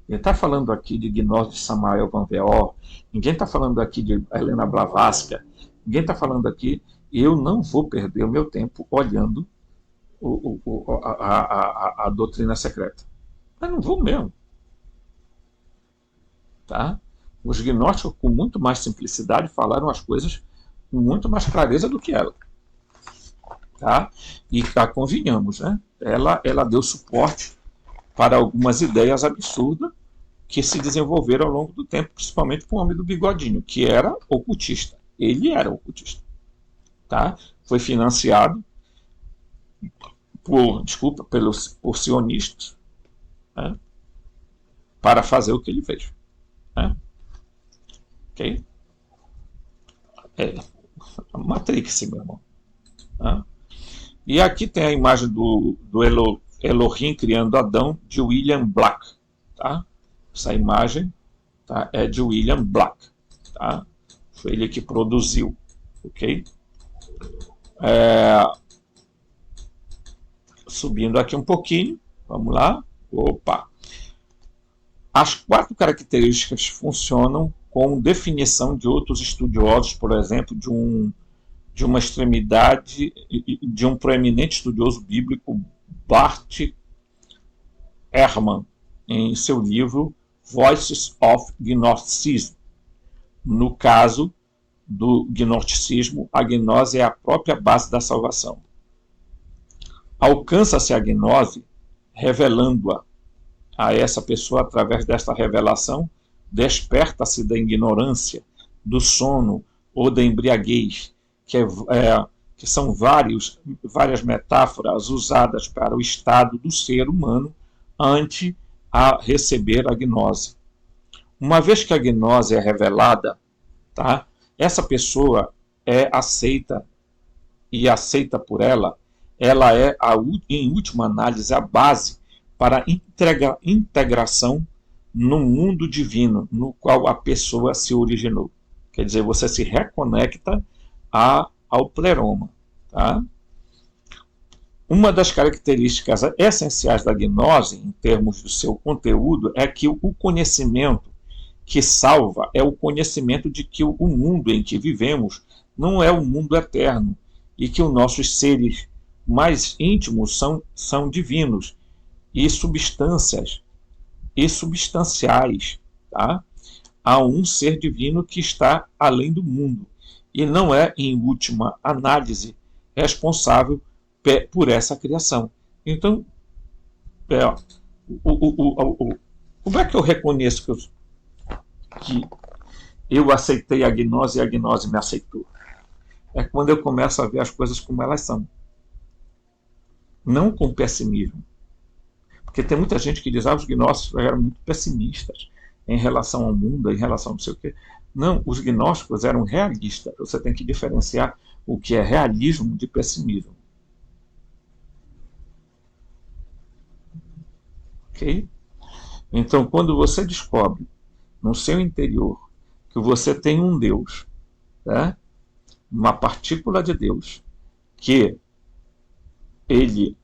Ninguém está falando aqui de gnose de Samael Van Veor, ninguém está falando aqui de Helena Blavatsky, ninguém está falando aqui, e eu não vou perder o meu tempo olhando a doutrina secreta. Eu não vou mesmo. Tá? Os gnósticos, com muito mais simplicidade, falaram as coisas com muito mais clareza do que ela. Tá? E convenhamos, né? Ela deu suporte para algumas ideias absurdas que se desenvolveram ao longo do tempo, principalmente com o homem do bigodinho, que era ocultista. Ele era ocultista. Tá? Foi financiado por sionistas, né? Para fazer o que ele fez. Né? Ok? É Matrix, meu irmão. Né? E aqui tem a imagem do Elohim criando Adão, de William Black. Tá? Essa imagem, tá, é de William Black. Tá? Foi ele que produziu. Ok? Subindo aqui um pouquinho. Vamos lá. Opa! As 4 características funcionam como definição de outros estudiosos, por exemplo, de uma extremidade, de um proeminente estudioso bíblico, Bart Ehrman, em seu livro Voices of Gnosticism. No caso do gnosticismo, a gnose é a própria base da salvação. Alcança-se a gnose revelando-a a essa pessoa através desta revelação, desperta-se da ignorância, do sono ou da embriaguez, que são várias metáforas usadas para o estado do ser humano ante a receber a gnose. Uma vez que a gnose é revelada, tá, essa pessoa é aceita e aceita por ela é, em última análise, a base para a integração no mundo divino, no qual a pessoa se originou. Quer dizer, você se reconecta ao pleroma. Tá? Uma das características essenciais da gnose, em termos do seu conteúdo, é que o conhecimento que salva é o conhecimento de que o mundo em que vivemos não é um mundo eterno e que os nossos seres mais íntimos são divinos e substâncias e substanciais, tá? Há um ser divino que está além do mundo e não é, em última análise, responsável por essa criação. Então, como é que eu reconheço que eu aceitei a gnose e a gnose me aceitou? É quando eu começo a ver as coisas como elas são, não com pessimismo. Porque tem muita gente que diz que os gnósticos eram muito pessimistas em relação ao mundo, em relação a não sei o quê. Não, os gnósticos eram realistas. Você tem que diferenciar o que é realismo de pessimismo. Ok? Então, quando você descobre no seu interior que você tem um Deus, né? Uma partícula de Deus, que ele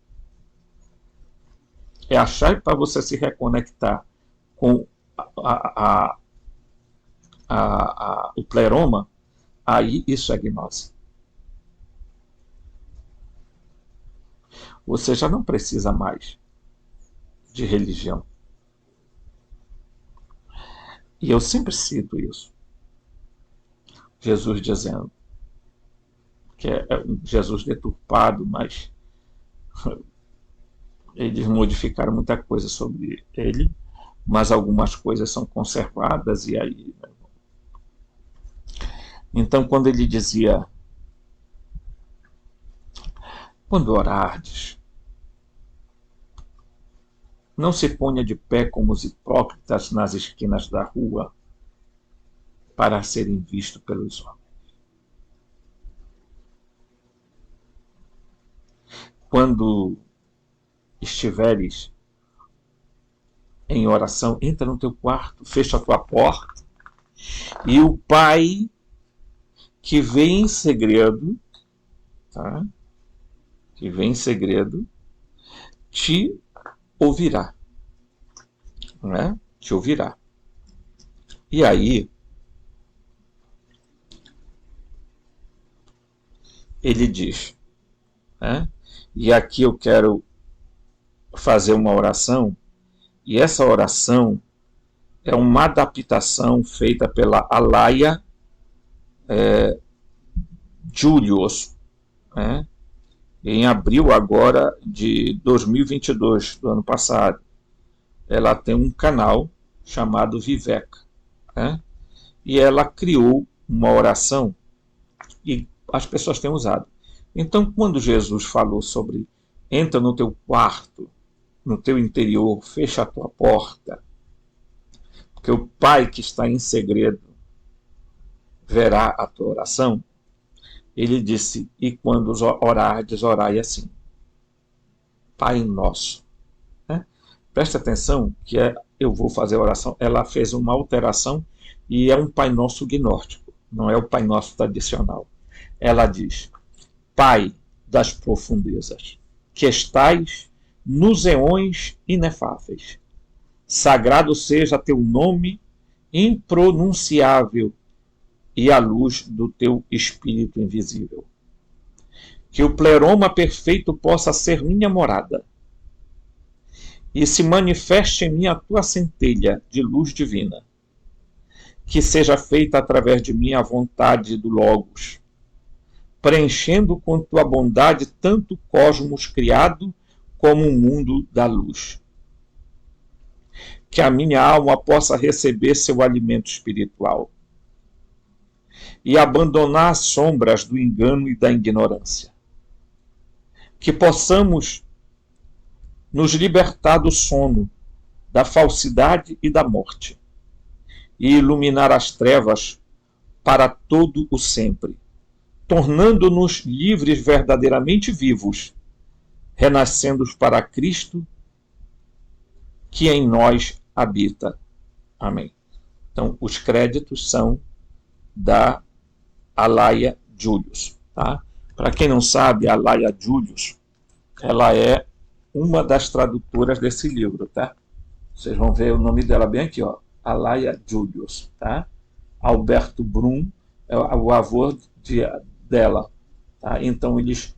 é a chave para você se reconectar com o pleroma, aí isso é gnose. Você já não precisa mais de religião. E eu sempre cito isso. Jesus dizendo que é um Jesus deturpado, mas eles modificaram muita coisa sobre ele, mas algumas coisas são conservadas e aí. Né? Então, quando ele dizia, quando orardes, não se ponha de pé como os hipócritas nas esquinas da rua, para serem vistos pelos homens. Quando estiveres em oração, entra no teu quarto, fecha a tua porta, e o Pai que vem em segredo, tá? Que vem em segredo, te ouvirá, né? Te ouvirá. E aí, ele diz, né? E aqui eu quero fazer uma oração, e essa oração é uma adaptação feita pela Alaia Julius, né? Em abril agora de 2022, do ano passado. Ela tem um canal chamado Viveka, né? E ela criou uma oração e as pessoas têm usado. Então, quando Jesus falou sobre entra no teu quarto, no teu interior, fecha a tua porta, porque o Pai que está em segredo verá a tua oração, ele disse, e quando orardes, orai assim, Pai nosso. Né? Preste atenção que eu vou fazer a oração, ela fez uma alteração e é um Pai Nosso gnóstico, não é o Pai Nosso tradicional. Ela diz, Pai das profundezas, que estais nos eões inefáveis, sagrado seja teu nome impronunciável e a luz do teu Espírito invisível. Que o pleroma perfeito possa ser minha morada e se manifeste em mim a tua centelha de luz divina. Que seja feita através de mim a vontade do Logos, preenchendo com tua bondade tanto o cosmos criado como o mundo da luz. Que a minha alma possa receber seu alimento espiritual e abandonar as sombras do engano e da ignorância. Que possamos nos libertar do sono, da falsidade e da morte, e iluminar as trevas para todo o sempre, tornando-nos livres verdadeiramente vivos, renascendo para Cristo, que em nós habita. Amém. Então, os créditos são da Alaia Julius. Tá? Para quem não sabe, a Alaia Julius, ela é uma das tradutoras desse livro. Tá? Vocês vão ver o nome dela bem aqui, ó. Alaia Julius. Tá? Alberto Brum é o avô dela. Tá? Então, eles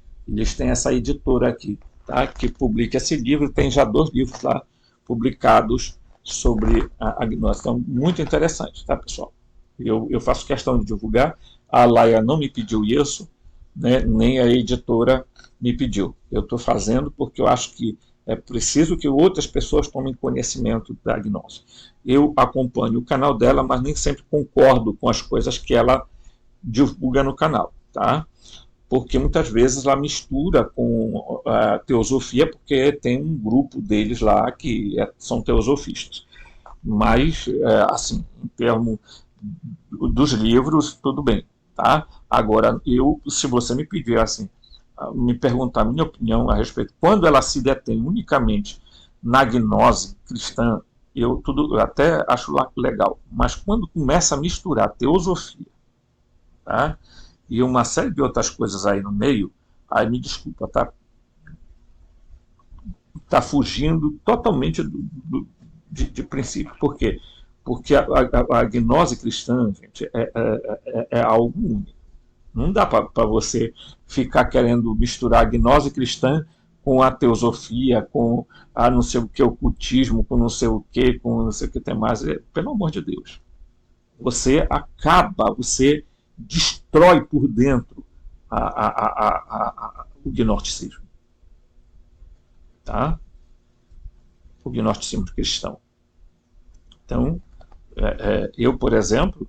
têm essa editora aqui, tá? Que publica esse livro. Tem já 2 livros lá publicados sobre a gnose. Então, muito interessante, tá, pessoal? Eu faço questão de divulgar. A Alaia não me pediu isso, né, nem a editora me pediu. Eu estou fazendo porque eu acho que é preciso que outras pessoas tomem conhecimento da gnose. Eu acompanho o canal dela, mas nem sempre concordo com as coisas que ela divulga no canal, tá? Porque muitas vezes ela mistura com a teosofia, porque tem um grupo deles lá que são teosofistas. Mas, assim, em termos dos livros, tudo bem, tá? Agora, se você me pedir, assim, me perguntar a minha opinião a respeito, quando ela se detém unicamente na gnose cristã, eu até acho legal, mas quando começa a misturar teosofia, tá? E uma série de outras coisas aí no meio, aí me desculpa, tá fugindo totalmente de princípio. Por quê? Porque a gnose cristã, gente, é algo único. Não dá para você ficar querendo misturar a gnose cristã com a teosofia, com não sei o que, ocultismo, com não sei o que, com não sei o que tem mais. Pelo amor de Deus. Você destrói por dentro o gnosticismo. Tá? O gnosticismo cristão. Então, eu, por exemplo,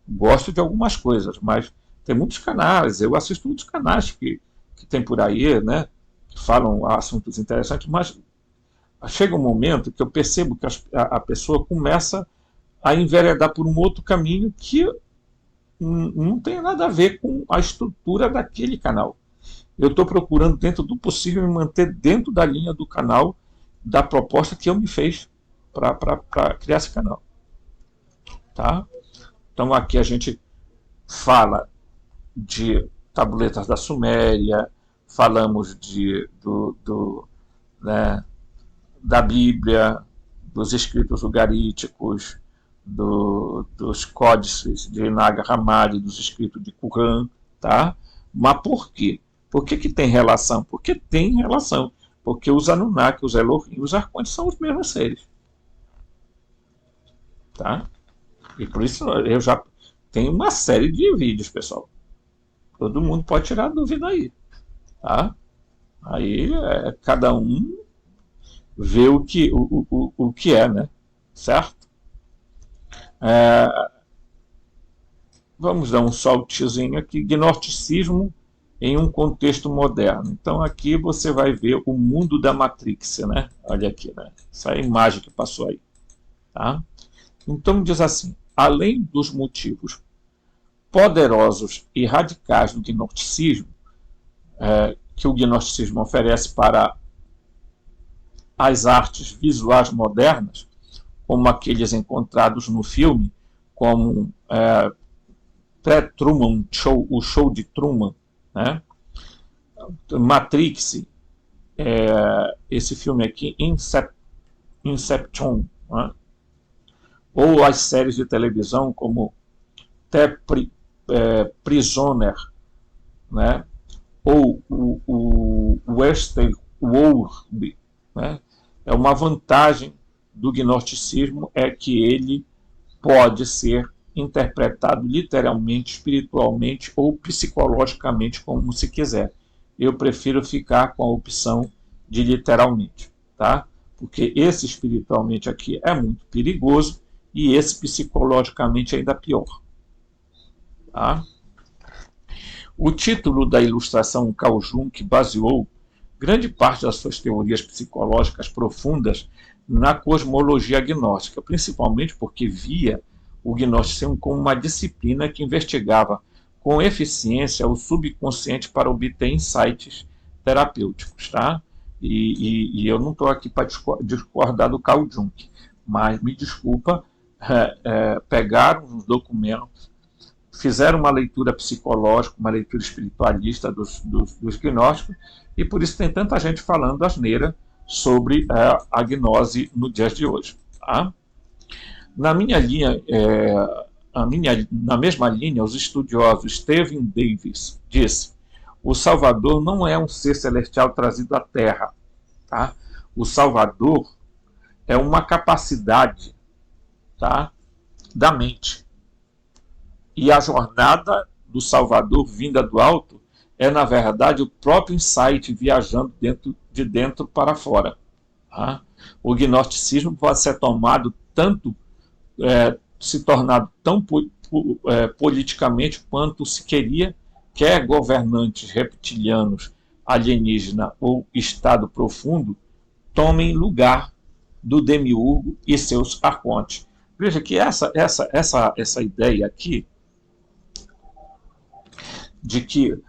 gosto de algumas coisas, mas tem muitos canais, eu assisto muitos canais que tem por aí, né, que falam assuntos interessantes, mas chega um momento que eu percebo que a pessoa começa a enveredar por um outro caminho que não tem nada a ver com a estrutura daquele canal. Eu estou procurando, dentro do possível, me manter dentro da linha do canal, da proposta que eu me fiz para criar esse canal. Tá? Então aqui a gente fala de tabuletas da Suméria, falamos né, da Bíblia, dos escritos ugaríticos, dos códices de Nag Hammadi, dos escritos de Qumran, tá? Mas por quê? Por que tem relação? Porque tem relação. Porque os Anunnaki, os Elohim, os Arcontes são os mesmos seres. Tá? E por isso eu já tenho uma série de vídeos, pessoal. Todo mundo pode tirar dúvida aí. Tá? Aí cada um vê o que é, né? Certo? Vamos dar um saltezinho aqui. Gnosticismo em um contexto moderno. Então aqui você vai ver o mundo da Matrix, né? Olha aqui, né? Essa é a imagem que passou aí. Tá? Então diz assim, além dos motivos poderosos e radicais do gnosticismo, que o gnosticismo oferece para as artes visuais modernas, como aqueles encontrados no filme, como Truman Show, o show de Truman, né? Matrix, esse filme aqui, Inception, né? Ou as séries de televisão como The Prisoner, né? Ou o Westworld, né? É uma vantagem do gnosticismo é que ele pode ser interpretado literalmente, espiritualmente ou psicologicamente, como se quiser. Eu prefiro ficar com a opção de literalmente, tá? Porque esse espiritualmente aqui é muito perigoso e esse psicologicamente ainda pior. Tá? O título da ilustração Carl Jung baseou grande parte das suas teorias psicológicas profundas na cosmologia gnóstica, principalmente porque via o gnosticismo como uma disciplina que investigava com eficiência o subconsciente para obter insights terapêuticos. Tá? E eu não estou aqui para discordar do Carl Jung, mas me desculpa, pegaram os documentos, fizeram uma leitura psicológica, uma leitura espiritualista dos gnósticos, e por isso tem tanta gente falando asneira sobre a gnose no dia de hoje. Tá? Na minha linha, na mesma linha, os estudiosos Stephen Davis disse: o Salvador não é um ser celestial trazido à Terra. Tá? O Salvador é uma capacidade, tá, da mente. E a jornada do Salvador vinda do alto é, na verdade, o próprio insight viajando de dentro para fora. Tá? O gnosticismo pode ser tomado tanto, se tornado tão politicamente quanto se queria, quer governantes reptilianos, alienígena ou estado profundo, tomem lugar do demiurgo e seus arcontes. Veja que essa ideia aqui de que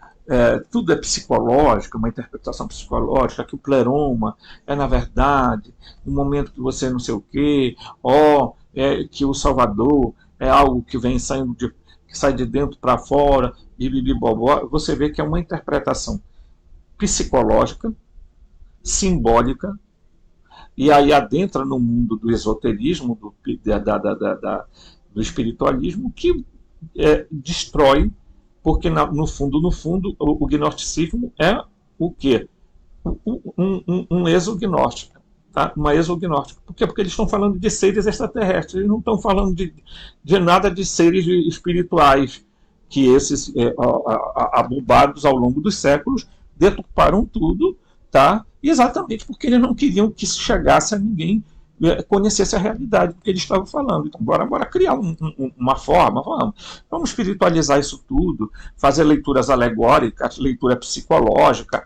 tudo é psicológico, uma interpretação psicológica, que o pleroma é, na verdade, um momento que você não sei o quê, que o Salvador é algo que vem que sai de dentro para fora, e bibibobó, você vê que é uma interpretação psicológica, simbólica, e aí adentra no mundo do esoterismo, do espiritualismo, que destrói, porque no fundo, o gnosticismo é o quê? Um exognóstico. Tá? Uma exognóstica. Por quê? Porque eles estão falando de seres extraterrestres, eles não estão falando de nada de seres espirituais que esses abobados ao longo dos séculos deturparam tudo, tá? Exatamente porque eles não queriam que chegasse a ninguém conhecesse a realidade do que eles estavam falando. Então, bora criar uma forma, vamos espiritualizar isso tudo, fazer leituras alegóricas, leitura psicológica,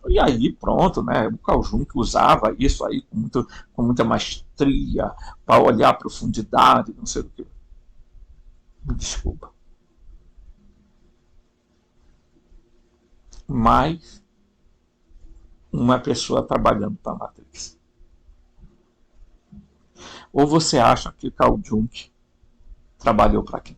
e aí pronto, né? O Carl Jung usava isso aí com muita maestria, para olhar a profundidade, não sei o que. Desculpa. Mais uma pessoa trabalhando para a Matrix. Ou você acha que Carl Jung trabalhou para quem?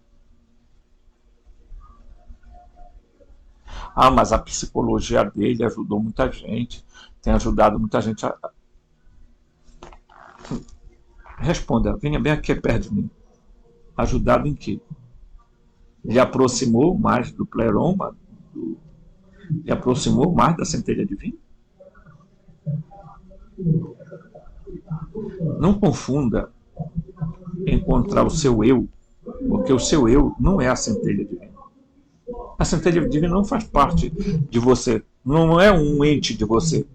Ah, mas a psicologia dele ajudou muita gente, tem ajudado muita gente a... Responda, venha bem aqui perto de mim. Ajudado em quê? Ele aproximou mais do pleroma, ele aproximou mais da centelha divina? Não confunda encontrar o seu eu, porque o seu eu não é a centelha divina. A centelha divina não faz parte de você, não é um ente de você.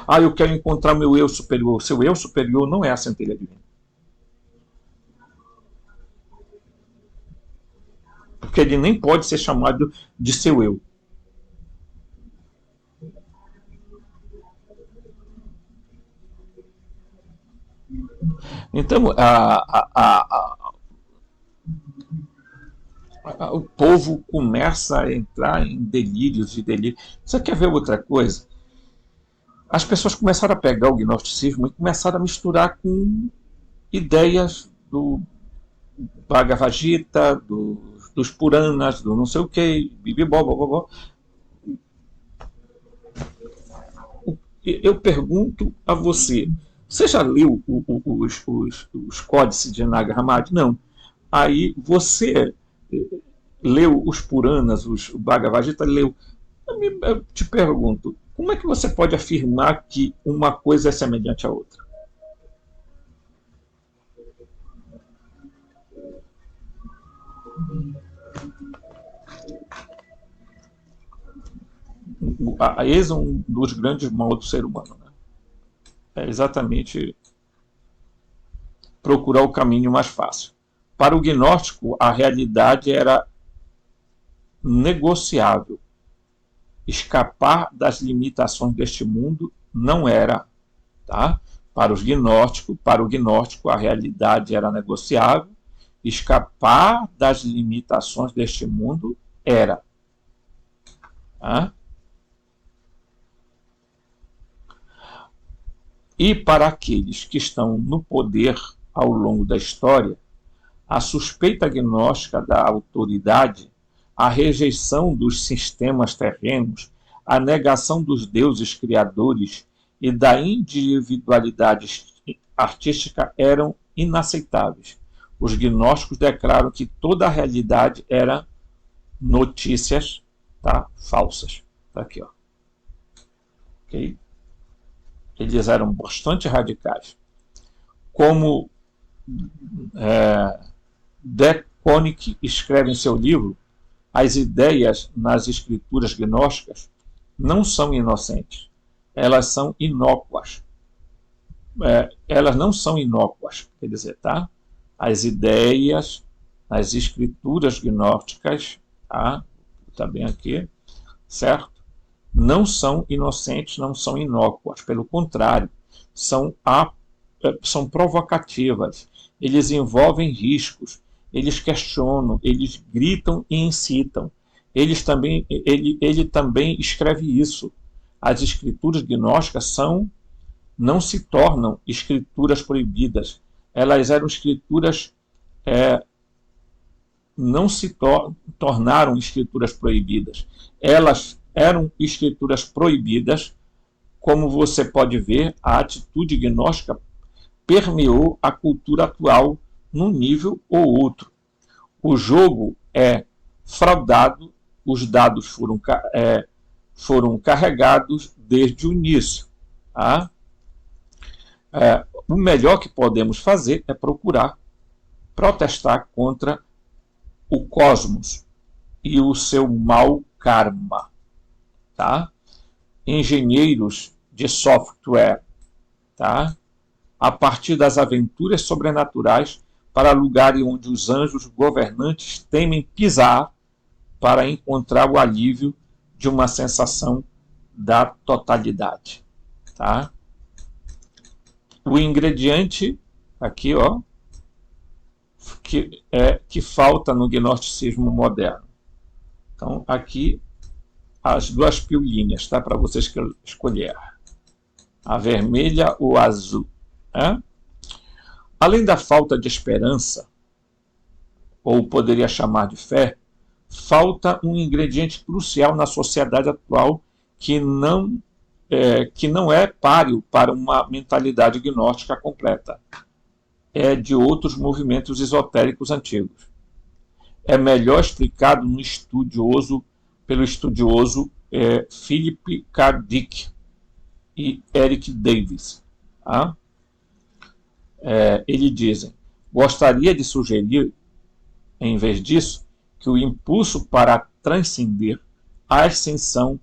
Ah, eu quero encontrar meu eu superior. O seu eu superior não é a centelha divina. Porque ele nem pode ser chamado de seu eu. Então, o povo começa a entrar em delírios e delírios. Você quer ver outra coisa? As pessoas começaram a pegar o gnosticismo e começaram a misturar com ideias do Bhagavad Gita, dos Puranas, do não sei o que, bibibó. Eu pergunto a você, você já leu os códices de Nag Hammadi? Não. Aí você leu os Puranas, o Bhagavad Gita, leu. Eu te pergunto, como é que você pode afirmar que uma coisa é semelhante à outra? Esse é um dos grandes males do ser humano, né? É exatamente procurar o caminho mais fácil. Para o gnóstico, a realidade era negociável. Escapar das limitações deste mundo não era, tá? Para o gnóstico, a realidade era negociável. Escapar das limitações deste mundo era. Tá? E para aqueles que estão no poder ao longo da história, a suspeita gnóstica da autoridade, a rejeição dos sistemas terrenos, a negação dos deuses criadores e da individualidade artística eram inaceitáveis. Os gnósticos declaram que toda a realidade era notícias, tá, falsas. Tá aqui, ó. Okay? Eles eram bastante radicais. Como De Koning escreve em seu livro, as ideias nas escrituras gnósticas não são inocentes, elas são inócuas. Elas não são inócuas, quer dizer, tá? As ideias nas escrituras gnósticas, tá bem aqui, certo? Não são inocentes, não são inócuas, pelo contrário, são provocativas, eles envolvem riscos, eles questionam, eles gritam e incitam. Ele também escreve isso. As escrituras gnósticas não se tornam escrituras proibidas, elas eram escrituras, não se tornaram escrituras proibidas, elas eram escrituras proibidas. Como você pode ver, a atitude gnóstica permeou a cultura atual num nível ou outro. O jogo é fraudado, os dados foram carregados desde o início. Tá? O melhor que podemos fazer é procurar protestar contra o cosmos e o seu mau karma, tá? Engenheiros de software, tá? A partir das aventuras sobrenaturais para lugares onde os anjos governantes temem pisar para encontrar o alívio de uma sensação da totalidade, tá? O ingrediente aqui, ó, que falta no gnosticismo moderno. Então, aqui as duas pílulas, tá? Para vocês escolher. A vermelha ou a azul. Né? Além da falta de esperança, ou poderia chamar de fé, falta um ingrediente crucial na sociedade atual que não é páreo para uma mentalidade gnóstica completa. É de outros movimentos esotéricos antigos. É melhor explicado pelo estudioso Philip K. Dick e Eric Davis. Tá? Eles dizem: gostaria de sugerir, em vez disso, que o impulso para transcender a ascensão,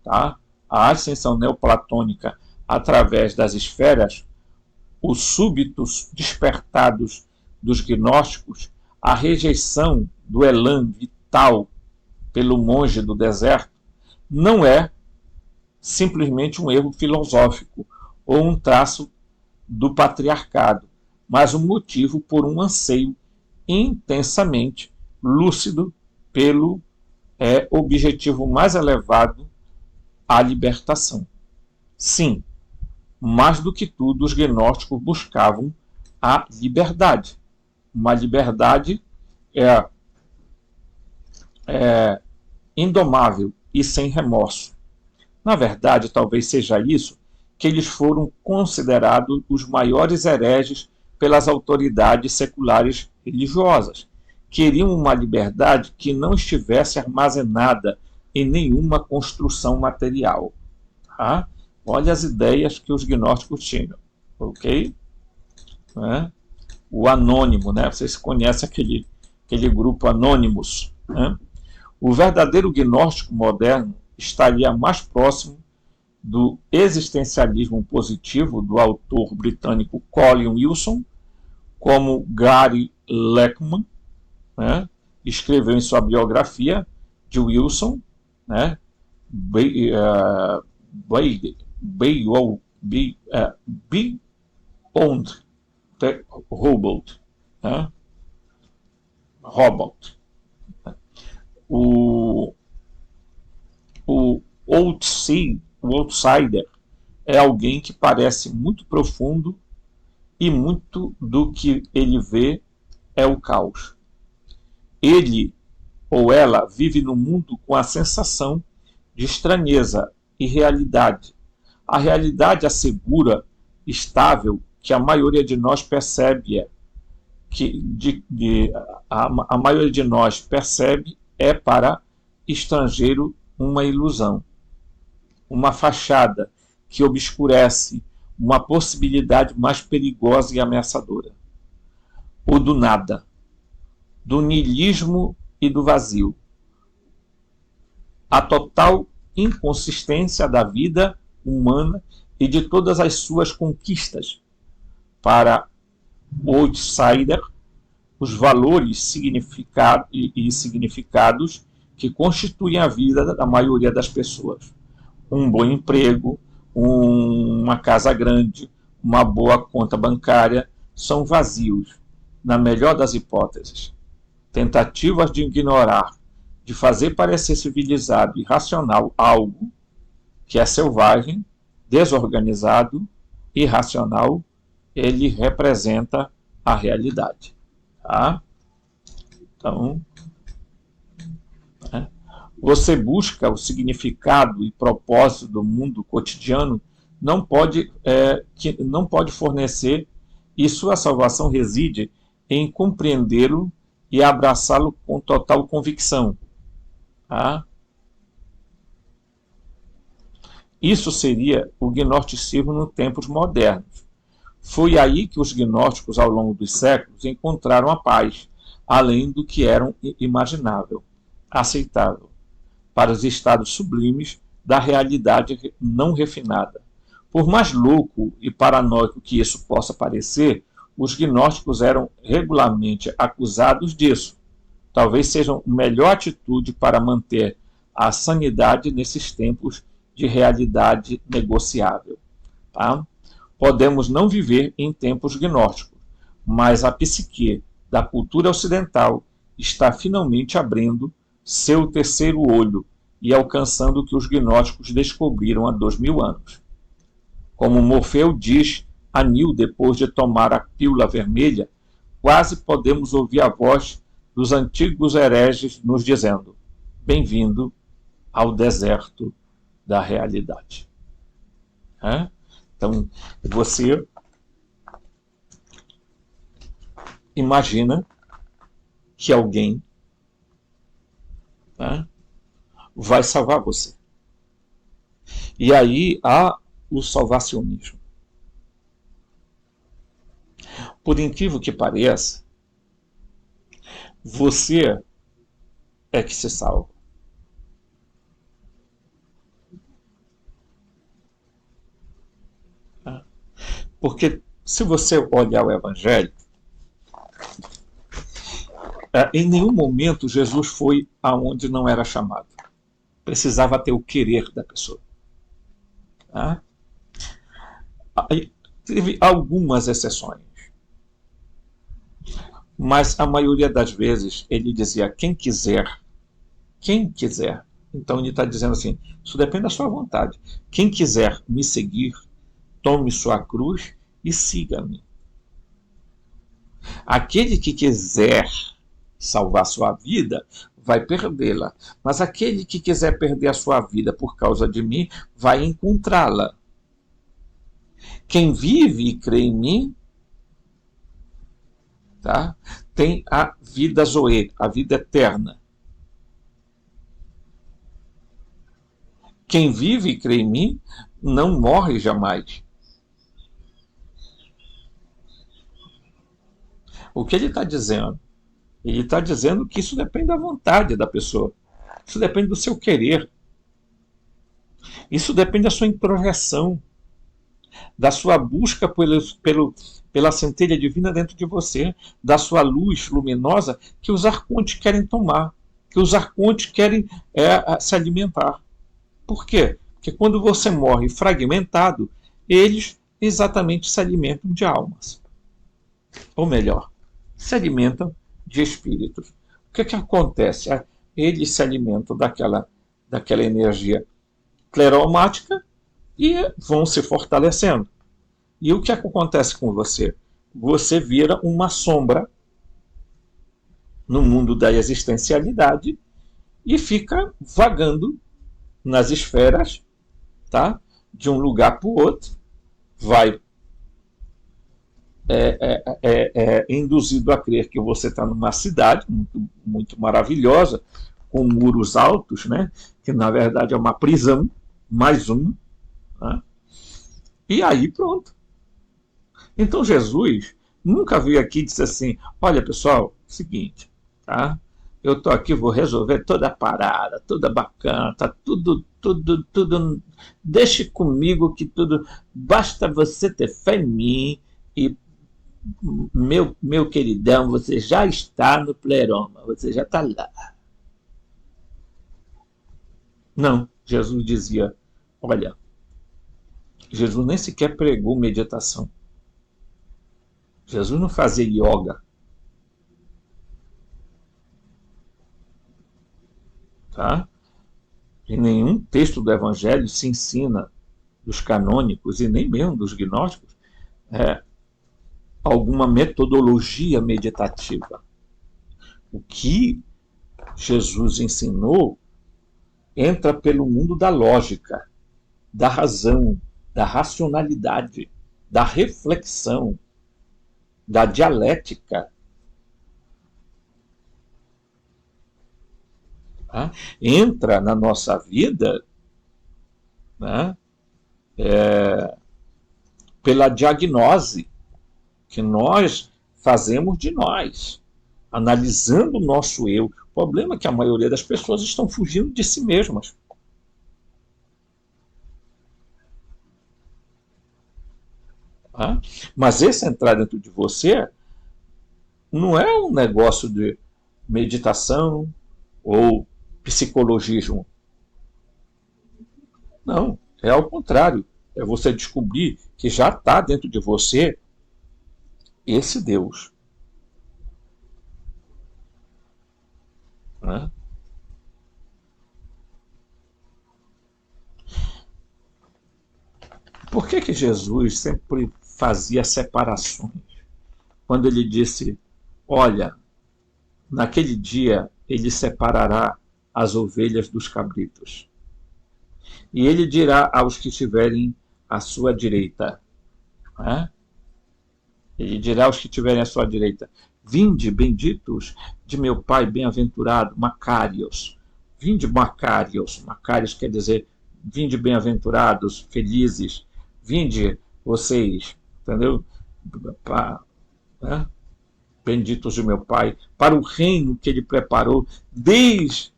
tá? A ascensão neoplatônica através das esferas, os súbitos despertados dos gnósticos, a rejeição do elan vital pelo monge do deserto, não é simplesmente um erro filosófico ou um traço do patriarcado, mas um motivo por um anseio intensamente lúcido pelo objetivo mais elevado, a libertação. Sim, mais do que tudo, os gnósticos buscavam a liberdade. Uma liberdade indomável e sem remorso. Na verdade, talvez seja isso que eles foram considerados os maiores hereges pelas autoridades seculares religiosas. Queriam uma liberdade que não estivesse armazenada em nenhuma construção material. Tá? Olha as ideias que os gnósticos tinham. Ok? O anônimo, né? Vocês conhecem aquele grupo Anonymous. Né? O verdadeiro gnóstico moderno estaria mais próximo do existencialismo positivo do autor britânico Colin Wilson, como Gary Lachman, né, escreveu em sua biografia de Wilson, né, Beyond the Robot. Né, Robot. O outsider é alguém que parece muito profundo e muito do que ele vê é o caos. Ele ou ela vive no mundo com a sensação de estranheza e realidade. A realidade assegura, estável, que a maioria de nós percebe a maioria de nós percebe é para estrangeiro uma ilusão, uma fachada que obscurece uma possibilidade mais perigosa e ameaçadora. O do nada, do niilismo e do vazio. A total inconsistência da vida humana e de todas as suas conquistas. Para o outsider, os valores significados que constituem a vida da maioria das pessoas. Um bom emprego, uma casa grande, uma boa conta bancária, são vazios, na melhor das hipóteses. Tentativas de ignorar, de fazer parecer civilizado e racional algo que é selvagem, desorganizado, irracional, ele representa a realidade. Tá? Então, você busca o significado e propósito do mundo cotidiano, não pode fornecer, e sua salvação reside em compreendê-lo e abraçá-lo com total convicção. Tá? Isso seria o gnosticismo nos tempos modernos. Foi aí que os gnósticos, ao longo dos séculos, encontraram a paz, além do que era imaginável, aceitável, para os estados sublimes da realidade não refinada. Por mais louco e paranoico que isso possa parecer, os gnósticos eram regularmente acusados disso. Talvez seja a melhor atitude para manter a sanidade nesses tempos de realidade negociável. Tá? Podemos não viver em tempos gnósticos, mas a psique da cultura ocidental está finalmente abrindo seu terceiro olho e alcançando o que os gnósticos descobriram há 2000 anos. Como Morfeu diz a Neo depois de tomar a pílula vermelha, quase podemos ouvir a voz dos antigos hereges nos dizendo: bem-vindo ao deserto da realidade. Então, você imagina que alguém vai salvar você. E aí há o salvacionismo. Por incrível que pareça, você é que se salva. Porque se você olhar o Evangelho, em nenhum momento Jesus foi aonde não era chamado. Precisava ter o querer da pessoa. Teve algumas exceções, mas a maioria das vezes ele dizia quem quiser. Então ele está dizendo assim, isso depende da sua vontade. Quem quiser me seguir, tome sua cruz e siga-me. Aquele que quiser salvar sua vida, vai perdê-la. Mas aquele que quiser perder a sua vida por causa de mim, vai encontrá-la. Quem vive e crê em mim, tá? Tem a vida zoe, a vida eterna. Quem vive e crê em mim, não morre jamais. O que ele está dizendo? Ele está dizendo que isso depende da vontade da pessoa. Isso depende do seu querer. Isso depende da sua introjeção, da sua busca pela centelha divina dentro de você, da sua luz luminosa que os arcontes querem tomar, que os arcontes querem se alimentar. Por quê? Porque quando você morre fragmentado, eles exatamente se alimentam de almas. Ou melhor, se alimentam de espíritos. O que acontece? Eles se alimentam daquela energia cleromática e vão se fortalecendo. E o que acontece com você? Você vira uma sombra no mundo da existencialidade e fica vagando nas esferas, tá? De um lugar para o outro, vai induzido a crer que você está numa cidade muito, muito maravilhosa, com muros altos, né? Que na verdade é uma prisão, mais uma. Né? E aí pronto. Então Jesus nunca veio aqui e disse assim, olha pessoal, seguinte, tá? Eu estou aqui, vou resolver toda a parada, toda bacana, tá tudo, deixe comigo que tudo, basta você ter fé em mim e meu queridão, você já está no pleroma, você já está lá. Não, Jesus dizia, olha, Jesus nem sequer pregou meditação. Jesus não fazia yoga. Tá? Em nenhum texto do Evangelho se ensina dos canônicos e nem mesmo dos gnósticos alguma metodologia meditativa. O que Jesus ensinou entra pelo mundo da lógica, da razão, da racionalidade, da reflexão, da dialética. Tá? Entra na nossa vida, né, pela diagnose que nós fazemos de nós. analisando o nosso eu. O problema é que a maioria das pessoas estão fugindo de si mesmas. Tá? Mas esse entrar dentro de você não é um negócio de meditação ou psicologismo. Não, é ao contrário. É você descobrir que já está dentro de você esse Deus. Né? Por que Jesus sempre fazia separações? Quando ele disse, olha, naquele dia ele separará as ovelhas dos cabritos. E ele dirá aos que estiverem à sua direita. Né? Ele dirá aos que estiverem à sua direita, vinde, benditos de meu Pai bem-aventurado, Macários. Vinde, Macários. Macários quer dizer, vinde bem-aventurados, felizes. Vinde, vocês, entendeu? Né? Benditos de meu Pai, para o reino que ele preparou desde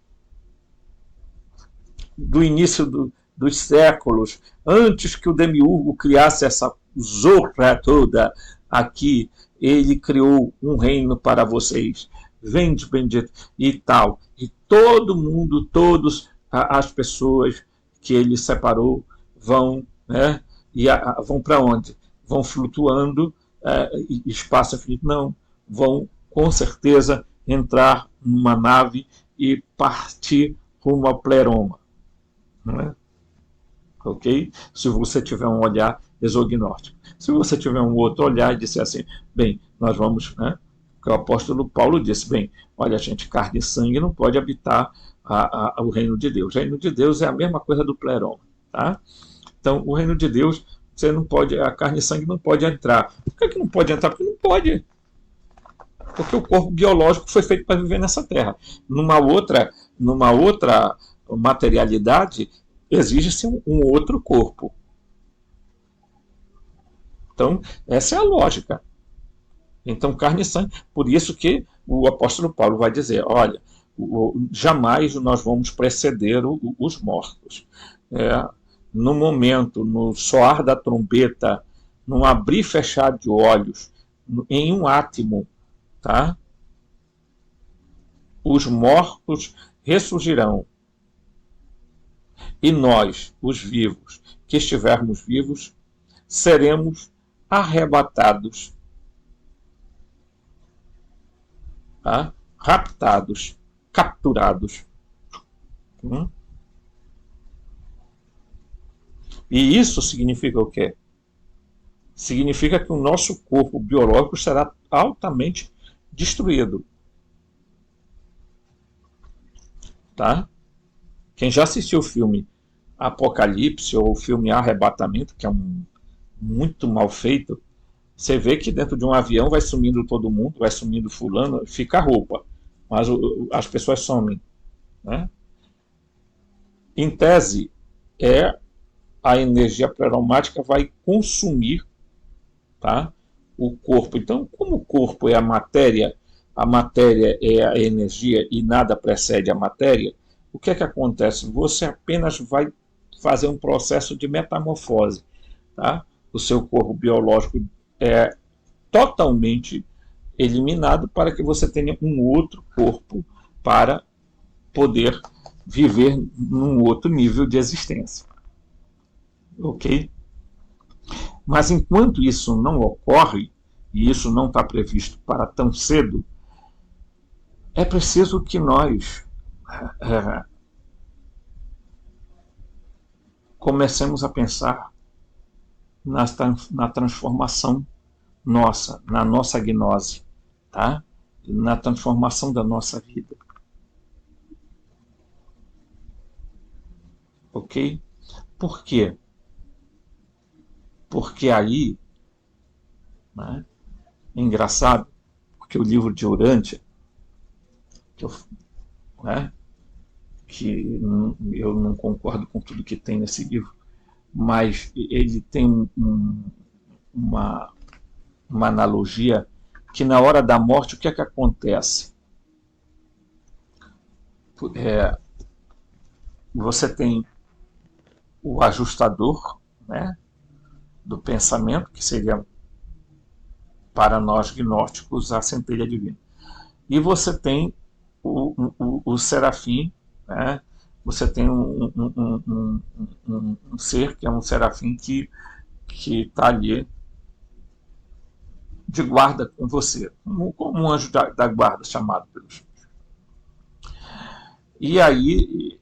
do início dos séculos, antes que o demiurgo criasse essa zorra toda aqui, ele criou um reino para vocês. Vende, bendito, e tal. E todo mundo, todas as pessoas que ele separou vão, né? E vão para onde? Vão flutuando, espaço infinito? Não. Vão, com certeza, entrar numa nave e partir rumo ao pleroma. Não é? Ok? Se você tiver um olhar exognóstico. Se você tiver um outro olhar e disser assim, bem, nós vamos, né? Porque o apóstolo Paulo disse, bem, olha, gente, carne e sangue não pode habitar o reino de Deus. O reino de Deus é a mesma coisa do pleroma, tá? Então, o reino de Deus, você não pode, a carne e sangue não pode entrar. Por que não pode entrar? Porque não pode. Porque o corpo biológico foi feito para viver nessa terra. Numa outra materialidade, exige-se um outro corpo. Então, essa é a lógica. Então, carne e sangue. Por isso que o apóstolo Paulo vai dizer, olha, jamais nós vamos preceder os mortos. No momento, no soar da trombeta, no abrir e fechar de olhos, em um átimo, tá? Os mortos ressurgirão. E nós, os vivos, que estivermos vivos, seremos arrebatados, tá? Raptados, capturados. E isso significa o quê? Significa que o nosso corpo biológico será altamente destruído. Tá? Quem já assistiu o filme Apocalipse ou o filme Arrebatamento, que é muito mal feito, você vê que dentro de um avião vai sumindo todo mundo, vai sumindo fulano, fica a roupa, mas as pessoas somem. Né? Em tese, a energia pleromática vai consumir, tá, o corpo. Então, como o corpo é a matéria é a energia e nada precede a matéria, o que é que acontece? Você apenas vai fazer um processo de metamorfose. Tá? O seu corpo biológico é totalmente eliminado para que você tenha um outro corpo para poder viver num outro nível de existência. Ok? Mas enquanto isso não ocorre, e isso não está previsto para tão cedo, é preciso que nós comecemos a pensar na transformação nossa, na nossa gnose, tá? Na transformação da nossa vida. Ok? Por quê? Porque aí, né, é engraçado, porque o livro de Urântia, que eu não concordo com tudo que tem nesse livro, mas ele tem uma analogia que na hora da morte, o que é que acontece? Você tem o ajustador, né, do pensamento, que seria para nós gnósticos a centelha divina. E você tem o serafim, né? Você tem um ser que é um serafim que está ali de guarda com você, como um anjo da guarda, chamado pelos. E aí,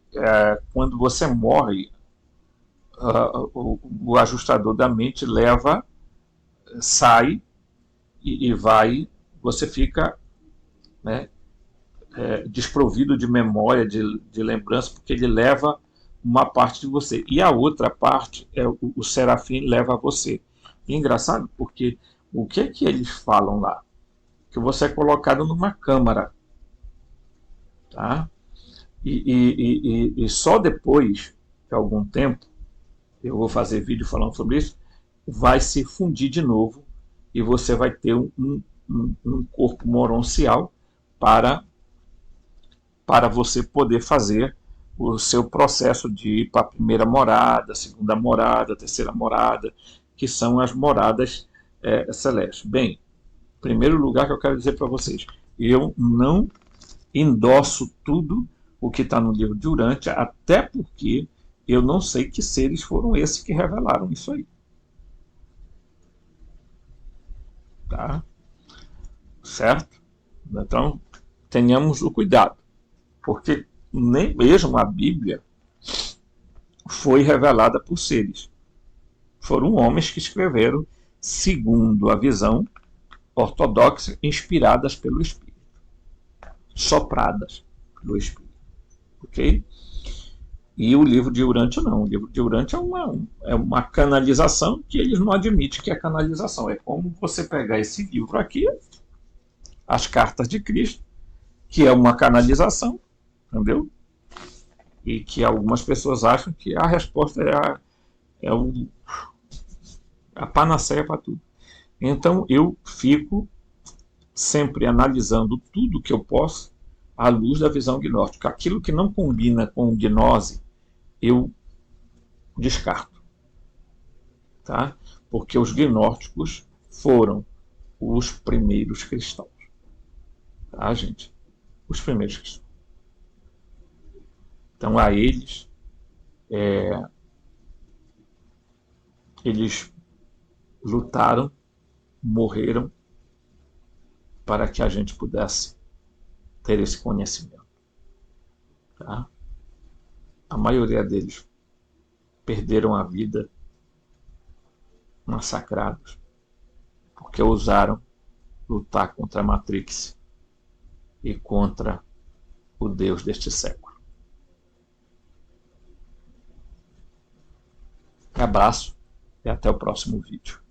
quando você morre, o ajustador da mente sai e vai, você fica, né, desprovido de memória, de lembrança, porque ele leva uma parte de você. E a outra parte, o serafim leva a você. E é engraçado, porque o que é que eles falam lá? Que você é colocado numa câmara. Tá? E só depois de algum tempo, eu vou fazer vídeo falando sobre isso, vai se fundir de novo e você vai ter um corpo moroncial para você poder fazer o seu processo de ir para a primeira morada, segunda morada, terceira morada, que são as moradas celestes. Bem, em primeiro lugar que eu quero dizer para vocês, eu não endosso tudo o que está no livro de Urântia, até porque eu não sei que seres foram esses que revelaram isso aí. Tá? Certo? Então, tenhamos o cuidado, porque nem mesmo a Bíblia foi revelada por seres. Foram homens que escreveram segundo a visão ortodoxa, inspiradas pelo Espírito, sopradas pelo Espírito. Ok? E o livro de Urântia não. O livro de Urântia é uma canalização que eles não admitem que é canalização. É como você pegar esse livro aqui, as Cartas de Cristo, que é uma canalização, entendeu? E que algumas pessoas acham que a resposta é a panaceia para tudo. Então eu fico sempre analisando tudo que eu posso à luz da visão gnóstica. Aquilo que não combina com gnose, eu descarto. Tá? Porque os gnósticos foram os primeiros cristãos. Tá, gente? Os primeiros cristãos. Então, a eles, eles lutaram, morreram, para que a gente pudesse ter esse conhecimento. Tá? A maioria deles perderam a vida massacrados, porque ousaram lutar contra a Matrix e contra o Deus deste século. Abraço e até o próximo vídeo.